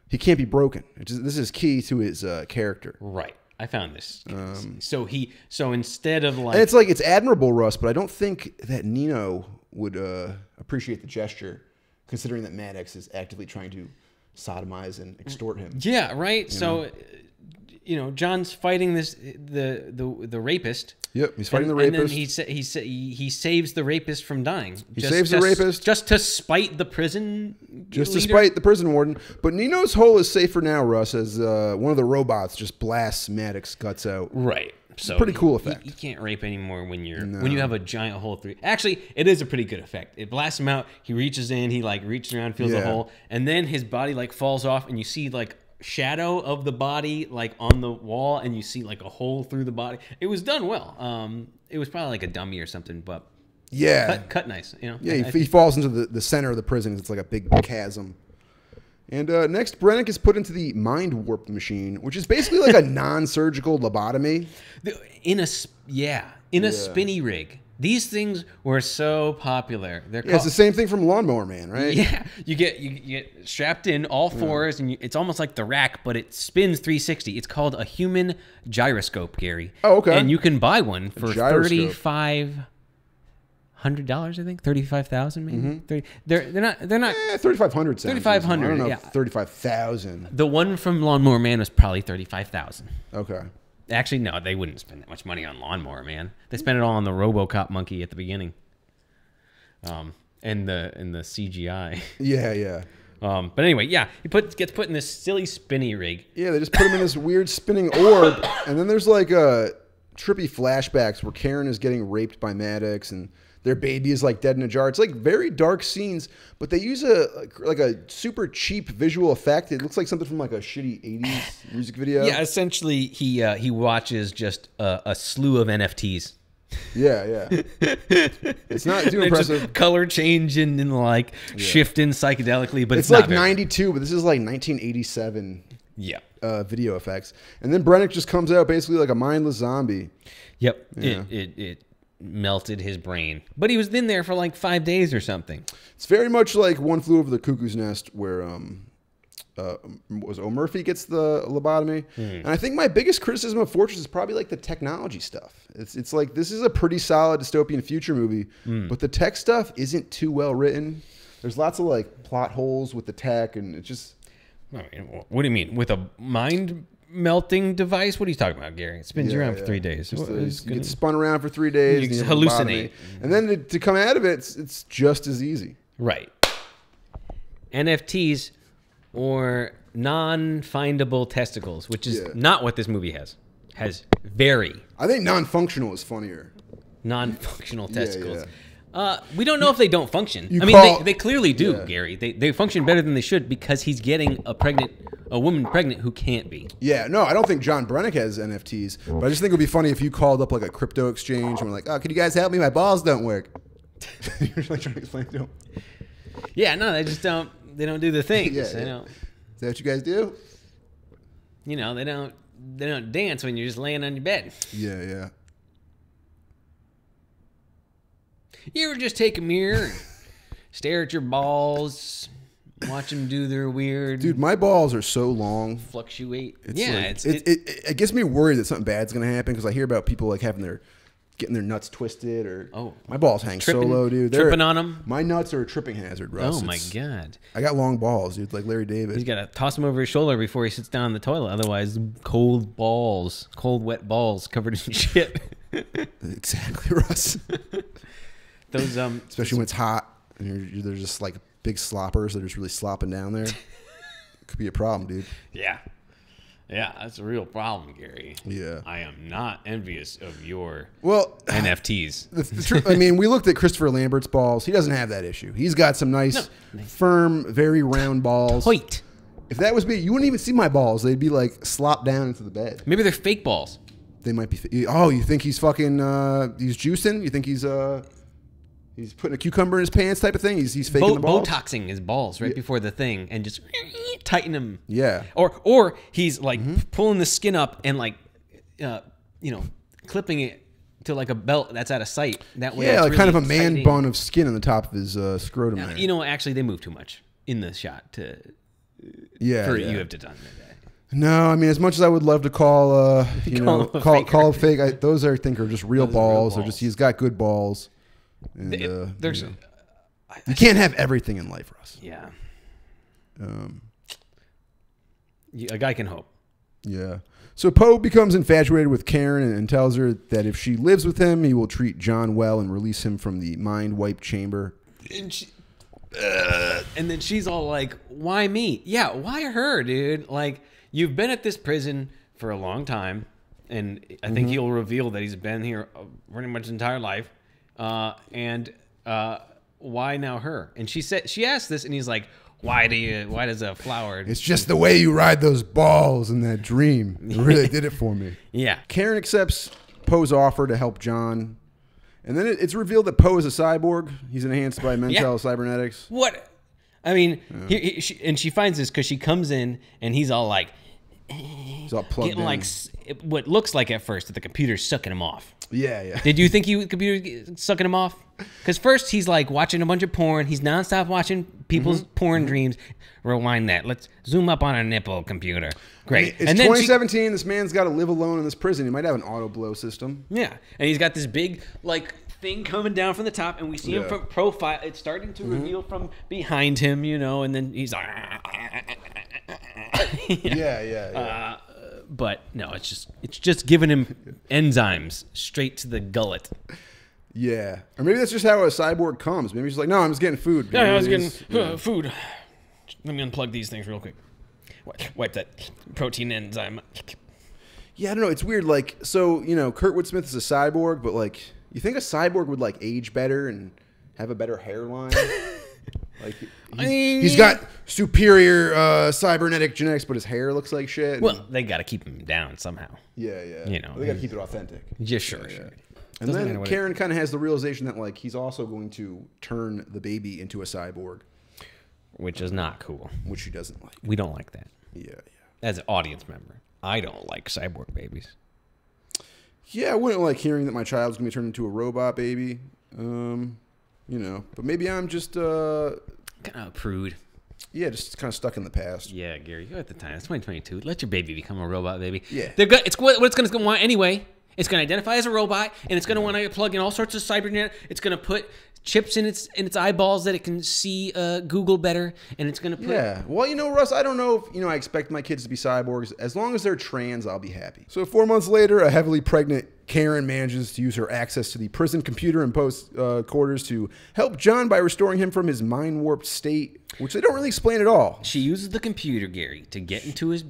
He can't be broken. This is key to his character. Right. I found this. So instead of like... And it's like, it's admirable, Russ, but I don't think that Nino would appreciate the gesture, considering that Maddox is actively trying to sodomize and extort him. Yeah, right. So, you know, John's fighting the rapist. Yep, he's fighting the And then rapist. he saves the rapist from dying. He saves the rapist. just to spite the prison. Just leader. to spite the prison warden. But Nino's hole is safer now, Russ, as one of the robots just blasts Maddox guts out. Right. So Pretty cool effect. You can't rape anymore when you have a giant hole through. Actually, it is a pretty good effect. It blasts him out. He reaches in. He like reaches around, feels the Yeah. hole, and then his body like falls off, and you see like shadow of the body like on the wall, and you see like a hole through the body. It was done well. It was probably like a dummy or something, but Yeah. cut nice. You know. Yeah, he falls into the center of the prison. It's like a big chasm. And next, Brennick is put into the mind warp machine, which is basically like a non-surgical lobotomy. In a spinny rig. These things were so popular. They're Yeah, it's the same thing from Lawnmower Man, right? Yeah, you get strapped in all fours, and it's almost like the rack, but it spins 360. It's called a human gyroscope, Gary. Oh, okay. And you can buy one for gyroscope. $3,500, I think, 35,000 maybe. 30, they're not. 3,500 sounds. 3,500, I don't know, yeah. 35,000. The one from Lawnmower Man was probably 35,000. Okay. Actually, no, they wouldn't spend that much money on Lawnmower Man. They spent it all on the RoboCop monkey at the beginning. And the CGI. Yeah, yeah. But anyway, yeah, he gets put in this silly spinny rig. Yeah, they just put him in this weird spinning orb, and then there's like trippy flashbacks where Karen is getting raped by Maddox, and their baby is like dead in a jar. It's like very dark scenes, but they use a super cheap visual effect. It looks like something from like a shitty 80s music video. Yeah, essentially, he watches just a slew of NFTs. Yeah, yeah. It's not too They're impressive. just color changing and like shifting psychedelically, but It's not like very- 92, but this is like 1987 Yeah. video effects. And then Brennick just comes out basically like a mindless zombie. Yep. Yeah. It melted his brain, but he was in there for like 5 days or something. It's very much like One Flew Over the Cuckoo's Nest, where O'Murphy gets the lobotomy. And I think my biggest criticism of Fortress is probably like the technology stuff. It's like, this is a pretty solid dystopian future movie, but the tech stuff isn't too well written. There's lots of like plot holes with the tech, and it just... I mean, what do you mean? With a mind melting device? What are you talking about, Gary? It spins you around for 3 days. Just, It's you gonna- get spun around for 3 days. You and have a hallucinate. lobotomy. And then to come out of it, it's just as easy. Right. NFTs or non-findable testicles, which is Yeah. not what this movie has. Has very I think non-functional is funnier. non-functional testicles. We don't know if they don't function. You I mean, call- they clearly do, Yeah. Gary. They function better than they should because he's getting a woman pregnant who can't be. Yeah, no, I don't think John Brennick has NFTs, but I just think it would be funny if you called up like a crypto exchange and were like, "Oh, can you guys help me? My balls don't work." You're like trying to explain to them. Yeah, no, they just don't. They don't do the things. Yeah, They yeah. don't. Is that what you guys do? You know, they don't. They don't dance when you're just laying on your bed. Yeah, yeah. You ever just take a mirror and stare at your balls, watch them do their weird Dude, my balls are so long. fluctuate? It's Yeah, like, it gets me worried that something bad's gonna happen because I hear about people like getting their nuts twisted or my balls hang tripping- so low, dude. tripping on 'em? My nuts are a tripping hazard, Russ. oh my It's- god. I got long balls, dude, like Larry He's David. got to toss them over his shoulder before he sits down in the toilet. Otherwise, cold, wet balls covered in shit. Exactly, Russ. Those Especially when it's hot and they're just like big sloppers that are just really slopping down there. Could be a problem, dude. yeah, that's a real problem, Gary. Yeah. I am not envious of your Well, NFTs. I mean, we looked at Christopher Lambert's balls. He doesn't have that issue. He's got some nice, firm, very round balls. Hoyt. If that was me, you wouldn't even see my balls. They'd be like slopped down into the bed. Maybe they're fake balls. They might be. Oh, you think he's fucking? He's juicing? You think he's putting a cucumber in his pants type of thing? He's faking the balls. Botoxing his balls right before the thing and just tighten them. Yeah. Or he's like pulling the skin up and like, clipping it to like a belt that's out of sight. That way, Yeah, it's like kind of a really man tightening. bun of skin on the top of his scrotum there. You know, actually, they move too much in the shot to Yeah. for yeah. you have to done that. No, I mean, as much as I would love to call, call a fake, those I think are just real Those are real balls. Or balls. just he's got good balls. And, There's you can't have everything in life, Russ. yeah. A guy can hope. Yeah. So Poe becomes infatuated with Karen and tells her that if she lives with him, he will treat John well and release him from the mind wipe chamber. And then she's all like, "Why me? Yeah, why her, dude? Like, you've been at this prison for a long time, and I think he'll reveal that he's been here pretty much his entire life. And why now her?" And she asked this, and he's like, "Why does a flower?" It's just the way you ride those balls in that dream. It really did it for me. Yeah. Karen accepts Poe's offer to help John. And then it's revealed that Poe is a cyborg. He's enhanced by Mentel cybernetics. What? I mean, she finds this because she comes in, and he's all like, He's all plugged getting in. like what looks like at first that the computer's sucking him off. Yeah. Did you think the computer sucking him off? Because first he's like watching a bunch of porn. He's nonstop watching people's porn dreams. Rewind that. Let's zoom up on a nipple, computer. Great. It's 2017. This man's got to live alone in this prison. He might have an auto blow system. Yeah, and he's got this big like thing coming down from the top, and we see him from profile. It's starting to reveal from behind him, and then he's like, Yeah. but no, it's just giving him enzymes straight to the gullet. Yeah. Or maybe that's just how a cyborg comes. Maybe he's like, no, I'm just getting food. Yeah, I was Maybe it getting is. food. Let me unplug these things real quick. Wipe that protein enzyme. Yeah, I don't know. It's weird. Like, so, Kurtwood Smith is a cyborg, but like, you think a cyborg would like age better and have a better hairline? Like, he's got superior cybernetic genetics, but his hair looks like shit. Well, they got to keep him down somehow. Yeah. they got to keep it authentic. Yeah, sure. And Doesn't matter then what Karen kind of has the realization that like he's also going to turn the baby into a cyborg, Which is not cool. which she doesn't like. We don't like that. Yeah. As an audience member, I don't like cyborg babies. Yeah, I wouldn't like hearing that my child's gonna be turned into a robot baby. But maybe I'm just Kind of a prude. just kind of stuck in the past. Yeah, Gary, you're at the time. It's 2022. Let your baby become a robot baby. Yeah. They're good. It's what it's going to want anyway. It's going to identify as a robot, and it's going to want to plug in all sorts of cybernet. It's going to put chips in its eyeballs that it can see Google better, and it's going to put. Yeah. Well, Russ, I don't know if, I expect my kids to be cyborgs. As long as they're trans, I'll be happy. So 4 months later, a heavily pregnant Karen manages to use her access to the prison computer and post quarters to help John by restoring him from his mind-warped state, which they don't really explain at all. She uses the computer, Gary, to get into his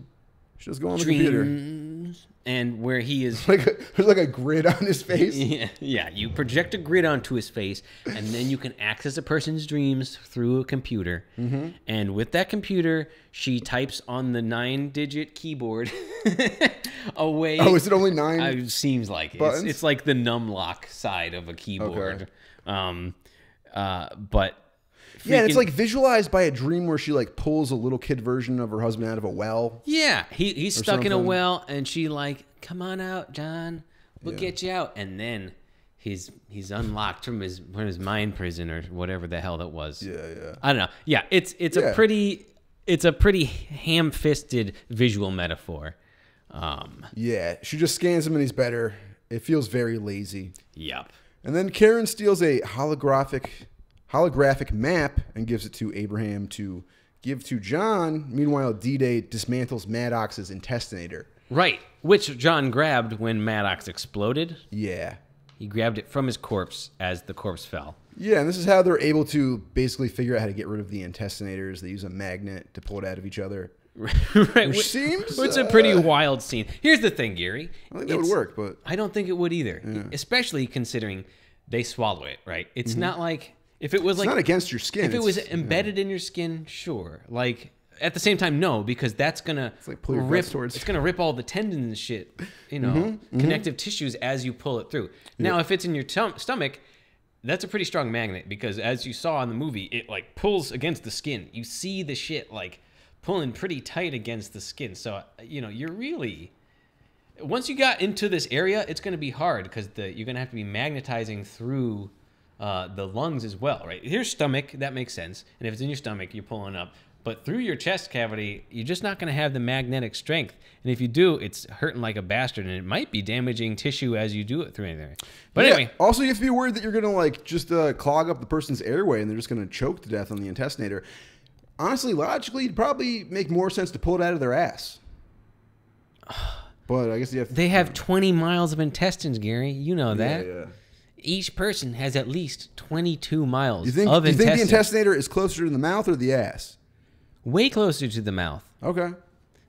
She just go on the computer. dreams and where he is. There's like a grid on his face. Yeah, you project a grid onto his face, and then you can access a person's dreams through a computer. Mm-hmm. And with that computer, she types on the 9-digit keyboard away. Oh, is it only 9? It seems like it. It's like the numlock side of a keyboard. Okay. But yeah, it's like visualized by a dream where she like pulls a little kid version of her husband out of a well. Yeah, he's stuck in a well, and she like, come on out, John. We'll get you out. And then he's unlocked from his mind prison or whatever the hell that was. Yeah. I don't know. Yeah, it's a pretty ham-fisted visual metaphor. Yeah, she just scans him and he's better. It feels very lazy. Yep. And then Karen steals a holographic map and gives it to Abraham to give to John. Meanwhile, D-Day dismantles Maddox's intestinator. Right, which John grabbed when Maddox exploded. Yeah. He grabbed it from his corpse as the corpse fell. Yeah, and this is how they're able to basically figure out how to get rid of the intestinators. They use a magnet to pull it out of each other. Right, which seems... It's a pretty wild scene. Here's the thing, Gary. I think that would work, but... I don't think it would either, especially considering they swallow it, right? It's not like... If it was it's not against your skin. If it was embedded in your skin, sure. Like at the same time, no, because that's gonna It's gonna rip all the tendons and shit, connective tissues as you pull it through. Now, if it's in your stomach, that's a pretty strong magnet because as you saw in the movie, it like pulls against the skin. You see the shit like pulling pretty tight against the skin. So you're really. Once you got into this area, it's gonna be hard because you're gonna have to be magnetizing through. The lungs as well, right? Here's stomach, that makes sense. And if it's in your stomach, you're pulling up. But through your chest cavity, you're just not going to have the magnetic strength. And if you do, it's hurting like a bastard, and it might be damaging tissue as you do it through anything. But anyway. Also, you have to be worried that you're going to like just clog up the person's airway, and they're just going to choke to death on the intestinator. Honestly, logically, it'd probably make more sense to pull it out of their ass. But I guess you have to... They have 20 miles of intestines, Gary. You know that. Yeah. Each person has at least 22 miles of intestines. You think the intestinator is closer to the mouth or the ass? Way closer to the mouth. Okay.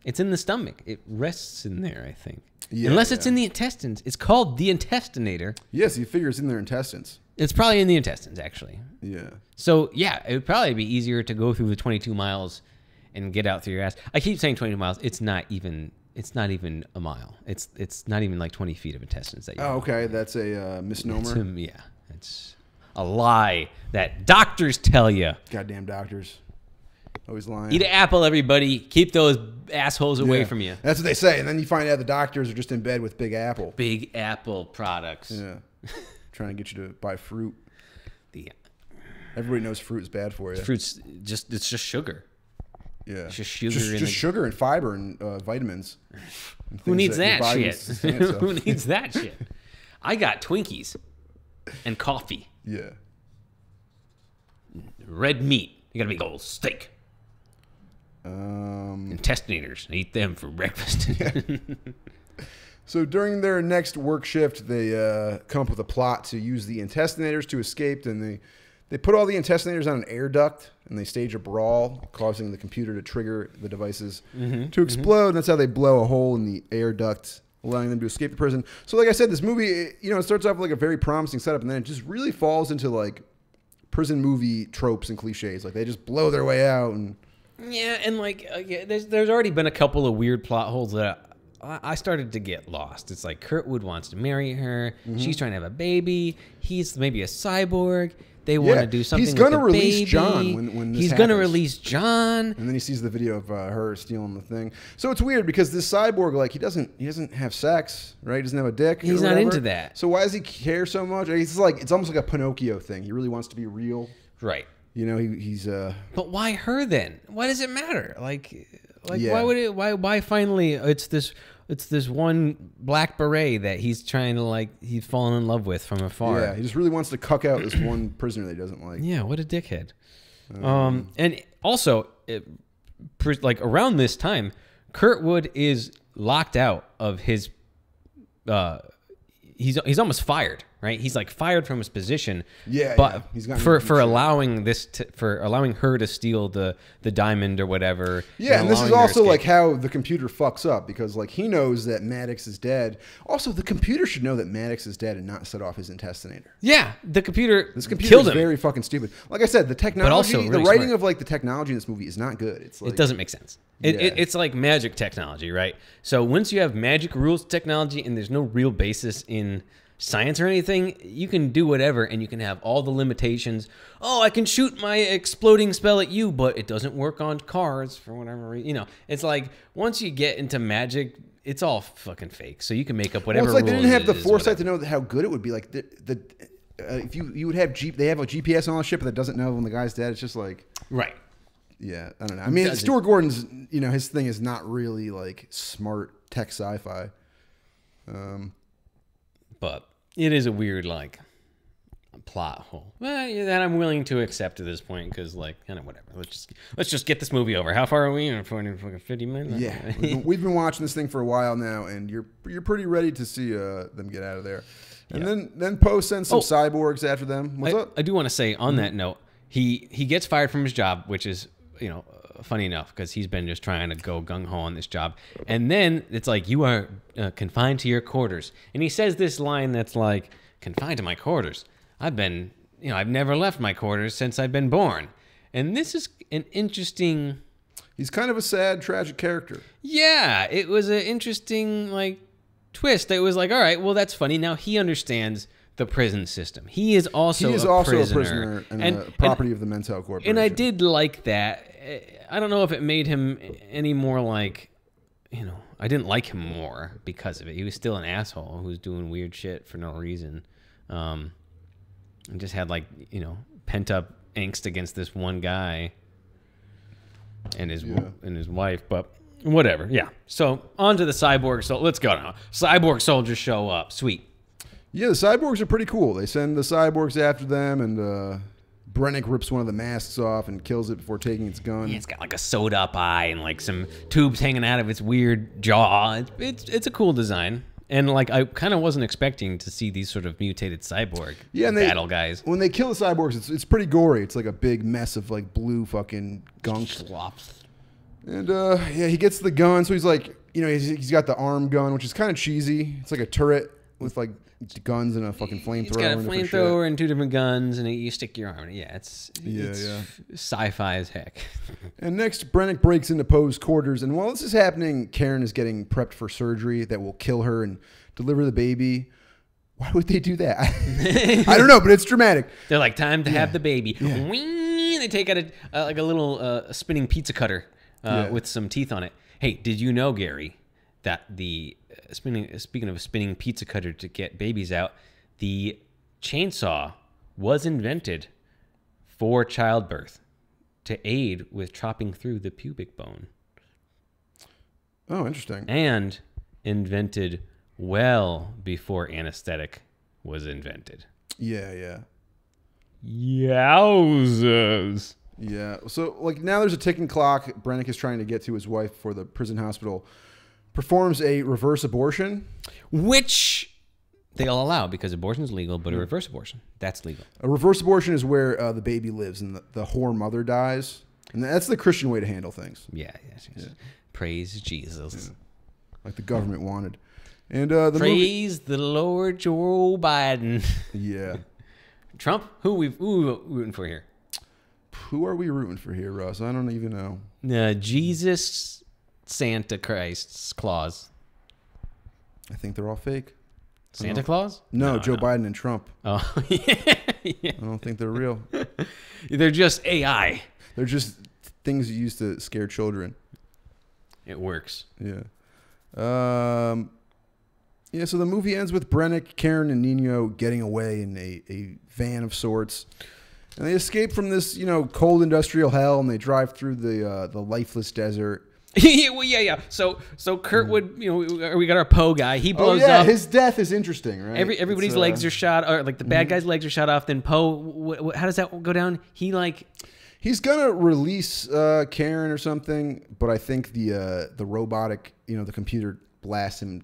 It's in the stomach. It rests in there, I think. Yeah, unless it's in the intestines. It's called the intestinator. Yes, you figure it's in their intestines. It's probably in the intestines, actually. Yeah. So, yeah, it would probably be easier to go through the 22 miles and get out through your ass. I keep saying 22 miles. It's not even a mile. It's not even like 20 feet of intestines that you have. Okay. That's a misnomer. It's a lie that doctors tell you. Goddamn doctors. Always lying. Eat an apple, everybody. Keep those assholes away from you. That's what they say. And then you find out the doctors are just in bed with Big Apple. Big Apple products. Yeah. Trying to get you to buy fruit. Everybody knows fruit is bad for you. It's just sugar. Yeah, it's just sugar. Just sugar and fiber and vitamins. And who needs that shit? Who needs that shit? I got Twinkies and coffee. Yeah. Red meat. You got a big old steak. Intestinators. I eat them for breakfast. Yeah. So during their next work shift, they come up with a plot to use the intestinators to escape, and they put all the intestinators on an air duct, and they stage a brawl, causing the computer to trigger the devices to explode. And that's how they blow a hole in the air duct, allowing them to escape the prison. So like I said, this movie, it starts off with like a very promising setup, and then it just really falls into like prison movie tropes and cliches. Like they just blow their way out. And yeah, and like there's already been a couple of weird plot holes that I started to get lost. It's like Kurtwood wants to marry her. She's trying to have a baby. He's maybe a cyborg. They want to do something. He's going to with the release baby. John when this He's going to happens. release John, and then he sees the video of her stealing the thing. So it's weird because this cyborg, like he doesn't have sex, right? He doesn't have a dick. He's not into that. So why does he care so much? It's almost like a Pinocchio thing. He really wants to be real, right? He's. But why her then? Why does it matter? Why would it? Why finally? It's this one black beret that he's trying to he's fallen in love with from afar. Yeah, he just really wants to cuck out this one prisoner that he doesn't like. Yeah, what a dickhead. And also, around this time, Kurtwood is locked out of his. He's almost fired, right? He's like fired from his position. Yeah, but yeah. He's gotten for into shit. allowing for allowing her to steal the diamond or whatever. Yeah, and this is allowing her also escape. like how the computer fucks up because like he knows that Maddox is dead. Also, the computer should know that Maddox is dead and not set off his intestinator. Yeah, the computer This computer killed is him. very fucking stupid. Like I said, the technology, also the really writing smart. of like the technology in this movie is not good. It's like It doesn't make sense. Yeah. It's like magic technology, right? So once you have magic rules technology and there's no real basis in science or anything, you can do whatever and you can have all the limitations. Oh, I can shoot my exploding spell at you, but it doesn't work on cars for whatever reason. You know, it's like once you get into magic, it's all fucking fake. So you can make up whatever. Well, it's like they didn't have the rules it is, foresight whatever. to know how good it would be. Like if you would have they have a GPS on the ship that doesn't know when the guy's dead. It's just like Right. yeah, I don't know. I mean, doesn't- Stuart Gordon's his thing is not really like smart tech sci-fi. But it is a weird like plot hole. Well, yeah, that I'm willing to accept at this point because like kind of whatever. Let's just get this movie over. How far are we? 50 minutes. Yeah, we've been watching this thing for a while now, and you're pretty ready to see them get out of there. And then Poe sends some cyborgs after them. What's up? I do want to say on that note, he gets fired from his job, which is funny enough because he's been just trying to go gung ho on this job, and then it's like you are confined to your quarters, and he says this line that's like confined to my quarters. I've never left my quarters since I've been born, and this is an interesting. He's kind of a sad, tragic character. Yeah, it was an interesting like twist. It was like, all right, well that's funny. Now he understands the prison system. He is also a prisoner and a property of the Mentel Corporation. And I did like that. I don't know if it made him any more like, I didn't like him more because of it. He was still an asshole who was doing weird shit for no reason. And just had like, pent up angst against this one guy and his wife, but whatever. Yeah. So on to the cyborg. So let's go now. Cyborg soldiers show up. Sweet. Yeah, the cyborgs are pretty cool. They send the cyborgs after them, and Brennick rips one of the masks off and kills it before taking its gun. Yeah, it's got like a sewed up eye and like some tubes hanging out of its weird jaw. It's a cool design. And like I kind of wasn't expecting to see these sort of mutated cyborg battle guys. When they kill the cyborgs, it's pretty gory. It's like a big mess of like blue fucking gunk. Slops. And he gets the gun. So he's like, he's got the arm gun, which is kind of cheesy. It's like a turret with like guns and a fucking flamethrower. It's got a flamethrower and two different guns, and you stick your arm in it. Yeah, it's sci-fi as heck. And next, Brennick breaks into Poe's quarters, and while this is happening, Karen is getting prepped for surgery that will kill her and deliver the baby. Why would they do that? I don't know, but it's dramatic. They're like, time to have the baby. Yeah. Wing, they take out a little spinning pizza cutter with some teeth on it. Hey, did you know, Gary, that the speaking of a spinning pizza cutter to get babies out, the chainsaw was invented for childbirth to aid with chopping through the pubic bone. Oh, interesting. And invented well before anesthetic was invented. Yeah. Yowzers. Yeah. So, like, now there's a ticking clock. Brennick is trying to get to his wife before the prison hospital performs a reverse abortion. Which they'll allow because abortion is legal, but a reverse abortion, that's legal. A reverse abortion is where the baby lives and the whore mother dies. And that's the Christian way to handle things. Yeah. Praise Jesus. Yeah. Like the government wanted. And praise the Lord Joe Biden. Yeah. Trump? Who we rooting for here? Who are we rooting for here, Russ? I don't even know. Jesus Santa Christ's Claus. I think they're all fake. Santa Claus? No, Joe Biden and Trump. Oh, yeah. I don't think they're real. They're just AI. They're just things you use to scare children. It works. Yeah. So the movie ends with Brennick, Karen, and Nino getting away in a van of sorts. And they escape from this, cold industrial hell, and they drive through the lifeless desert. Yeah. So Kurtwood, we got our Poe guy. He blows up. His death is interesting, right? Everybody's legs are shot, or like the bad guy's legs are shot off. Then Poe, how does that go down? He's gonna release Karen or something, but I think the robotic, the computer blasts him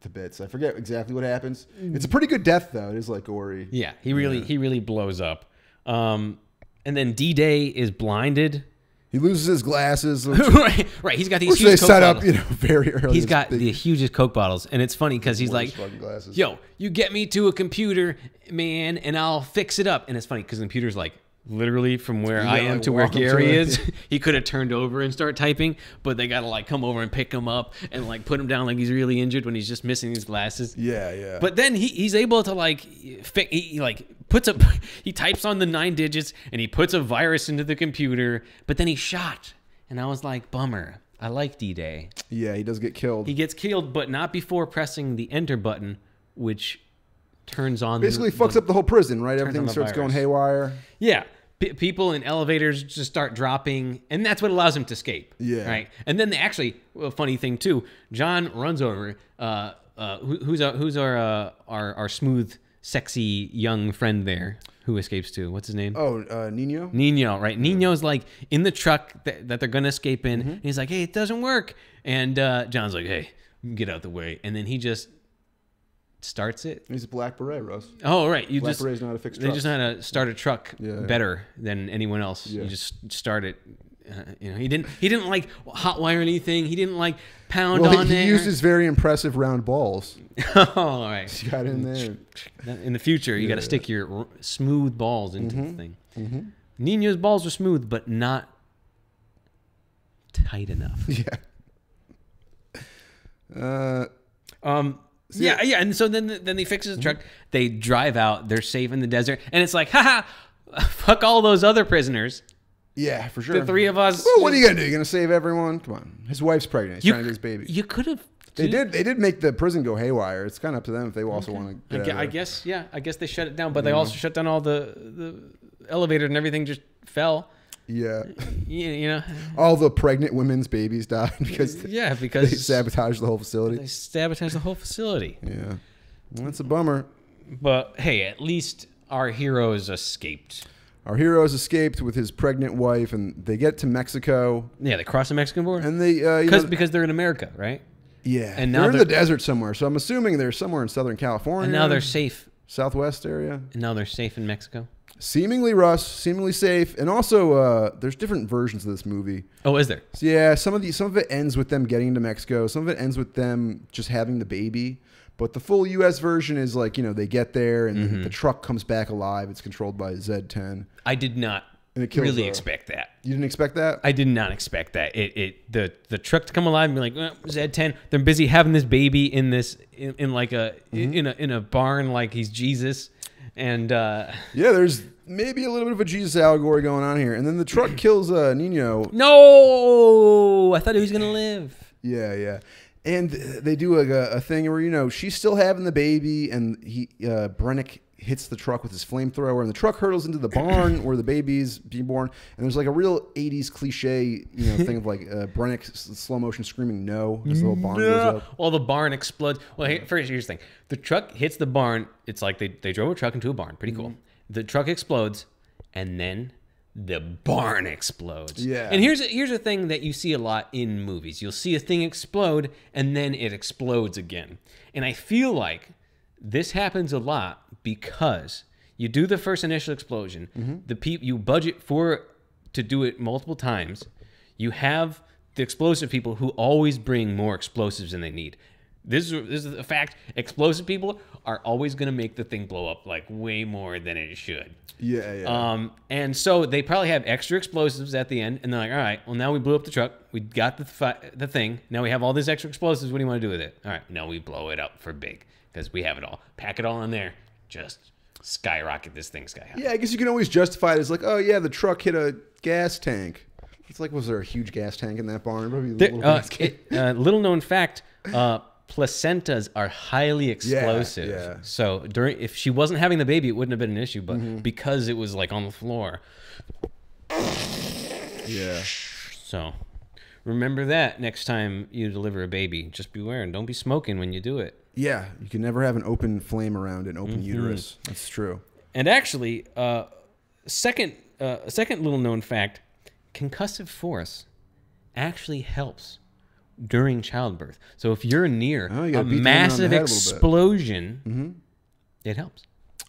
to bits. I forget exactly what happens. It's a pretty good death though. It is like gory. Yeah, he really blows up. And then D-Day is blinded. He loses his glasses. right. He's got these Which huge they Coke set bottles. up, very early. He's got the hugest Coke bottles, and it's funny because he's like, fucking glasses. "Yo, you get me to a computer, man, and I'll fix it up." And it's funny because the computer's like literally from where I am like, to where walk up Gary to it. is. He could have turned over and start typing, but they gotta like come over and pick him up and like put him down like he's really injured when he's just missing his glasses. Yeah. But then he's able to like he like puts up he types on the 9 digits and he puts a virus into the computer, but then he's shot. And I was like, bummer. I like D-Day. Yeah, he does get killed. He gets killed, but not before pressing the enter button, which turns on Basically fucks up the whole prison, right? Everything on the starts going virus. haywire. Yeah. People in elevators just start dropping, and that's what allows him to escape. Yeah. Right. And then actually, a funny thing too, John runs over. Who's our smooth, sexy young friend there who escapes too? What's his name? Oh, Nino? Nino, right? Nino's like in the truck that they're gonna escape in. And he's like, "Hey, it doesn't work." And John's like, "Hey, get out the way." And then he just starts it. He's a black beret, Russ. Oh, right. Black berets know how to fix They just trucks. know how to start a truck better than anyone else. Yeah. You just start it. He didn't like hotwire anything. He didn't like pound Well, on he there. used his very impressive round balls. Oh, all right. He got in there. In the future, you got to stick your smooth balls into the thing. Nino's balls are smooth, but not tight enough. Yeah. Yeah. And so then he fixes the truck. They drive out. They're safe in the desert, and it's like, haha, fuck all those other prisoners. Yeah, for sure. The three of us. Well, what are you gonna do? You gonna save everyone? Come on. His wife's pregnant. He's trying to get his baby. You could have. They did make the prison go haywire. It's kind of up to them if they also want to. I guess they shut it down, but they also shut down all the elevators and everything just fell. Yeah. You know. All the pregnant women's babies died because because they sabotaged the whole facility. they sabotaged the whole facility. Yeah. Well, that's a bummer. But hey, at least our heroes escaped. Our heroes escaped with his pregnant wife, and they get to Mexico. Yeah, they crossed the Mexican border. And they, Because they're in America, right? yeah, and now they're in they're- the desert somewhere. So I'm assuming they're somewhere in Southern California. And now they're safe. Southwest area. And now they're safe in Mexico. Seemingly safe, and also there's different versions of this movie. Oh, is there? So yeah, some of it ends with them getting to Mexico. Some of it ends with them just having the baby. But the full U.S. version is like, they get there and the truck comes back alive. It's controlled by Z10. I did not And it kills really a- expect that. You didn't expect that? I did not expect that. The truck to come alive and be like, Z10. They're busy having this baby in this in like a in a barn like he's Jesus, and Yeah, there's maybe a little bit of a Jesus allegory going on here. And then the truck kills Nino. no, I thought he was gonna live. Yeah. And they do a thing where, she's still having the baby, and Brennick hits the truck with his flamethrower, and the truck hurtles into the barn where the baby's being born. And there's like a real 80s cliche, thing of like Brennick slow motion screaming no as the whole barn goes up. Well, the barn explodes. Well, here's the thing. The truck hits the barn. It's like they drove a truck into a barn. Pretty cool. The truck explodes, and then the barn explodes. Yeah. And here's a thing that you see a lot in movies. You'll see a thing explode, and then it explodes again. And I feel like this happens a lot because you do the first initial explosion. You budget to do it multiple times. You have the explosive people who always bring more explosives than they need. This is a fact. Explosive people are always going to make the thing blow up like way more than it should. Yeah. And so they probably have extra explosives at the end, and they're like, all right, well, now we blew up the truck. We got the thing. Now we have all these extra explosives. What do you want to do with it? All right, now we blow it up for big because we have it all. Pack it all in there. Just skyrocket this thing sky high. Yeah, I guess you can always justify it as like, oh, yeah, the truck hit a gas tank. It's like, was there a huge gas tank in that barn? Probably a little gas tank. Little known fact, placentas are highly explosive. Yeah. So if she wasn't having the baby, it wouldn't have been an issue. But because it was like on the floor. Yeah. So remember that next time you deliver a baby. Just beware and don't be smoking when you do it. Yeah, you can never have an open flame around an open uterus. That's true. And actually, second little known fact, concussive force actually helps during childbirth. So if you're near Oh, you a gotta beat the woman on the massive head a little bit. explosion, it helps.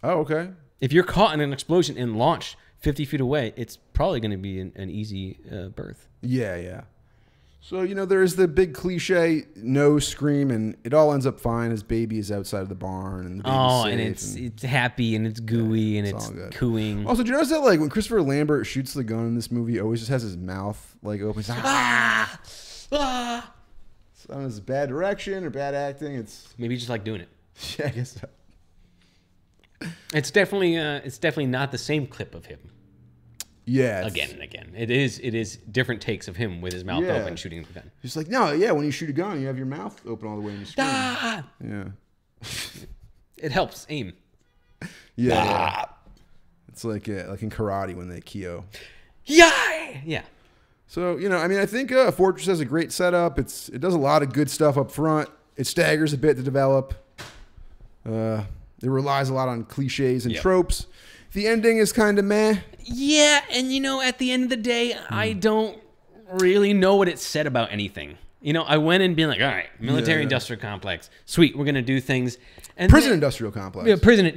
Oh, okay. If you're caught in an explosion and launched 50 feet away, it's probably going to be an easy birth. Yeah, yeah. So, you know, there's the big cliche, no scream, and it all ends up fine. His baby is outside of the barn. And the baby's Oh, safe, and it's happy and it's gooey and it's it's all good. cooing. Also, do you notice that, like, when Christopher Lambert shoots the gun in this movie, he always just has his mouth, like, open. He's like, ah! Ah! So, I don't know if it's bad direction or bad acting. It's, Maybe you just like doing it. yeah, I guess so. It's definitely not the same clip of him Yeah. it's- again and again. It is different takes of him with his mouth Yeah. open shooting the gun. He's like, no, yeah, when you shoot a gun, you have your mouth open all the way and you scream. Ah! Yeah. It helps aim. Yeah. It's like in karate when they Kyo. Yeah, yeah. So, you know, I mean, I think Fortress has a great setup. It does a lot of good stuff up front. It staggers a bit to develop. It relies a lot on cliches and Yep. tropes. The ending is kind of meh. Yeah, and you know, at the end of the day, I don't really know what it said about anything. You know, I went in being like, all right, military-industrial complex. Sweet, we're going to do things. And Prison then- industrial complex. Yeah,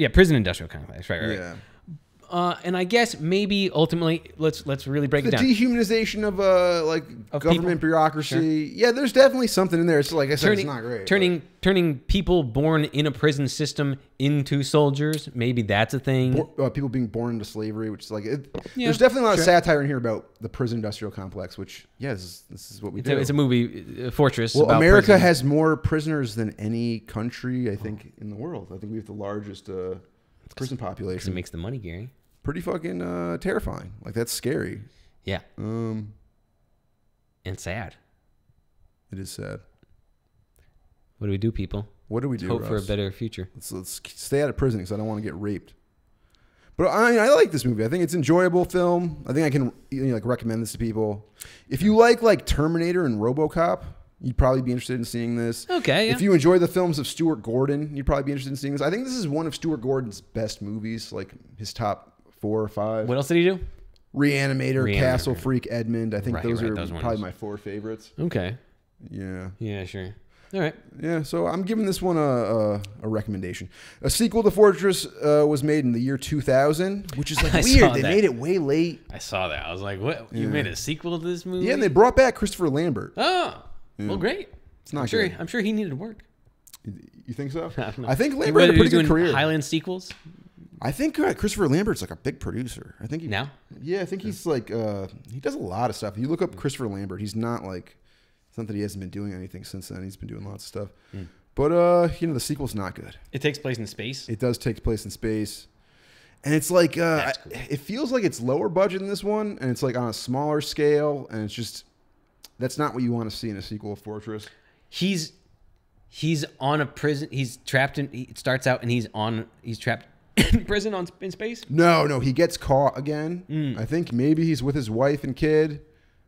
prison industrial complex. Right. Yeah. And I guess maybe ultimately, let's really break The it down. dehumanization of Of government people? bureaucracy. Yeah, there's definitely something in there. It's like I said, it's not great. Turning people born in a prison system into soldiers. Maybe that's a thing. People being born into slavery, which is like Yeah, there's definitely a lot of sure. satire in here about the prison industrial complex. Which this is what we do. It's a movie, Fortress. Well, about America prison. has more prisoners than any country, I think, in the world. I think we have the largest prison 'Cause population. it makes the money, Gary. Pretty fucking terrifying. Like, that's scary. Yeah, Um, and sad. it is sad. What do we do, people? What do we do, Hope for a Russ? better future. Let's stay out of prison because I don't want to get raped. But I like this movie. I think it's an enjoyable film. I think I can recommend this to people. If you like Terminator and RoboCop, you'd probably be interested in seeing this. Okay, yeah. If you enjoy the films of Stuart Gordon, you'd probably be interested in seeing this. I think this is one of Stuart Gordon's best movies, like his top 4 or 5. What else did he do? Reanimator, Castle Freak, Edmund. I think Right, those right, are those ones. probably my 4 favorites. Okay. Yeah. Yeah, sure. All right. Yeah, so I'm giving this one a recommendation. A sequel to Fortress was made in the year 2000, which is like I weird. saw They that. made it way late. I saw that. I was like, what? You made a sequel to this movie? Yeah, and they brought back Christopher Lambert. Oh, well, great. It's not I'm sure. good. I'm sure he needed work. You think so? I don't know. I think He Lambert had a was pretty good doing career. Highland sequels I think Christopher Lambert's like a big producer. I think now. Yeah, I think he's like he does a lot of stuff. If you look up Christopher Lambert, he's not like it's not that he hasn't been doing anything since then. He's been doing lots of stuff. But the sequel's not good. It takes place in space. It does take place in space. And it's like That's cool. it feels like it's lower budget in this one, and it's like on a smaller scale, and it's just that's not what you want to see in a sequel of Fortress. He's on a prison. He's trapped in. He starts out and he's trapped in prison in space. No, he gets caught again. I think maybe he's with his wife and kid.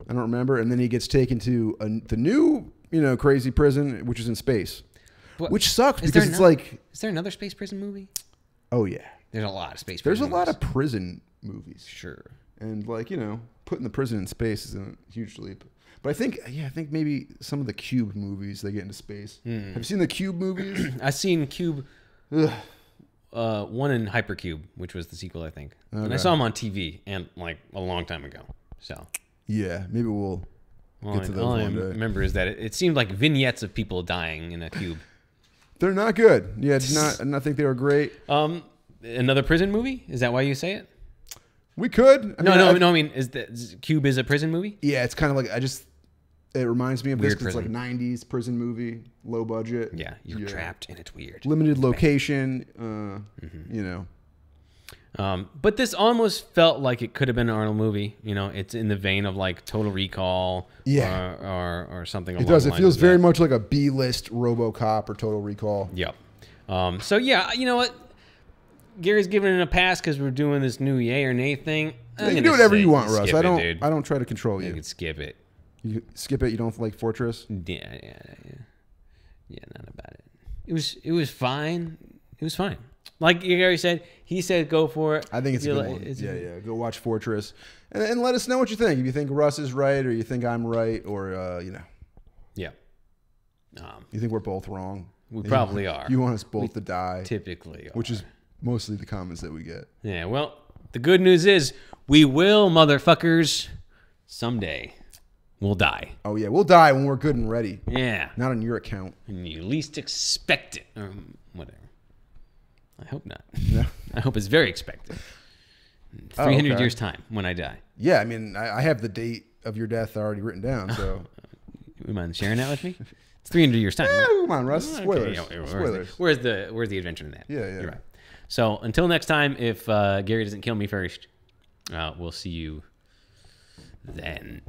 I don't remember. And then he gets taken to the new, crazy prison, which is in space, What- which sucks Is because there it's another- like, Is there another space prison movie? oh yeah, There's a lot of space. there's a prison lot movies. of prison movies, Sure. and putting the prison in space is a huge leap. But I think maybe some of the Cube movies they get into space. Have you seen the Cube movies? I've seen Cube. Ugh. One in Hypercube, which was the sequel, I think. And I Okay. saw him on TV and like a long time ago. So Yeah, maybe we'll get to those all I one day. remember is that it seemed like vignettes of people dying in a cube. They're not good. Yeah, it's not. I think they were great. Another prison movie? Is that why you say it? We could. I mean, Cube is a prison movie? Yeah, it's kind of like it reminds me of this Weird 'cause it's like prison. 90s prison movie, low budget. Yeah, you're trapped and it's weird. Limited location, But this almost felt like it could have been an Arnold movie. It's in the vein of like Total Recall, Yeah. or something. It along does. the It lines feels of very that. much like a B-list RoboCop or Total Recall. Yep. So yeah, you know what? Gary's giving it a pass because we're doing this new yay or nay thing. You can do whatever you want, Russ. Skip I it, don't. dude. I don't try to control You you. can skip it. You skip it. You don't like Fortress. Yeah, not about it. It was fine. It was fine. Like Gary said, he said go for it. I think it's a good one. Yeah. Go watch Fortress, and let us know what you think. If you think Russ is right, or you think I'm right, or Yeah. You think we're both wrong? We probably are. You want us both to die, Typically are. which is mostly the comments that we get. Yeah, well, the good news is we will, motherfuckers, someday. We'll die. Oh, yeah. We'll die when we're good and ready. Yeah. Not on your account. And you least expect it. Or whatever. I hope not. Yeah. I hope it's very expected. 300 years' time when I die. Yeah, I mean, I have the date of your death already written down, so. You mind sharing that with me? It's 300 years' time. Yeah, Right? come on, Russ. Spoilers. Okay, Spoilers. Where's the adventure in that? Yeah. You're right. So until next time, if Gary doesn't kill me first, we'll see you then.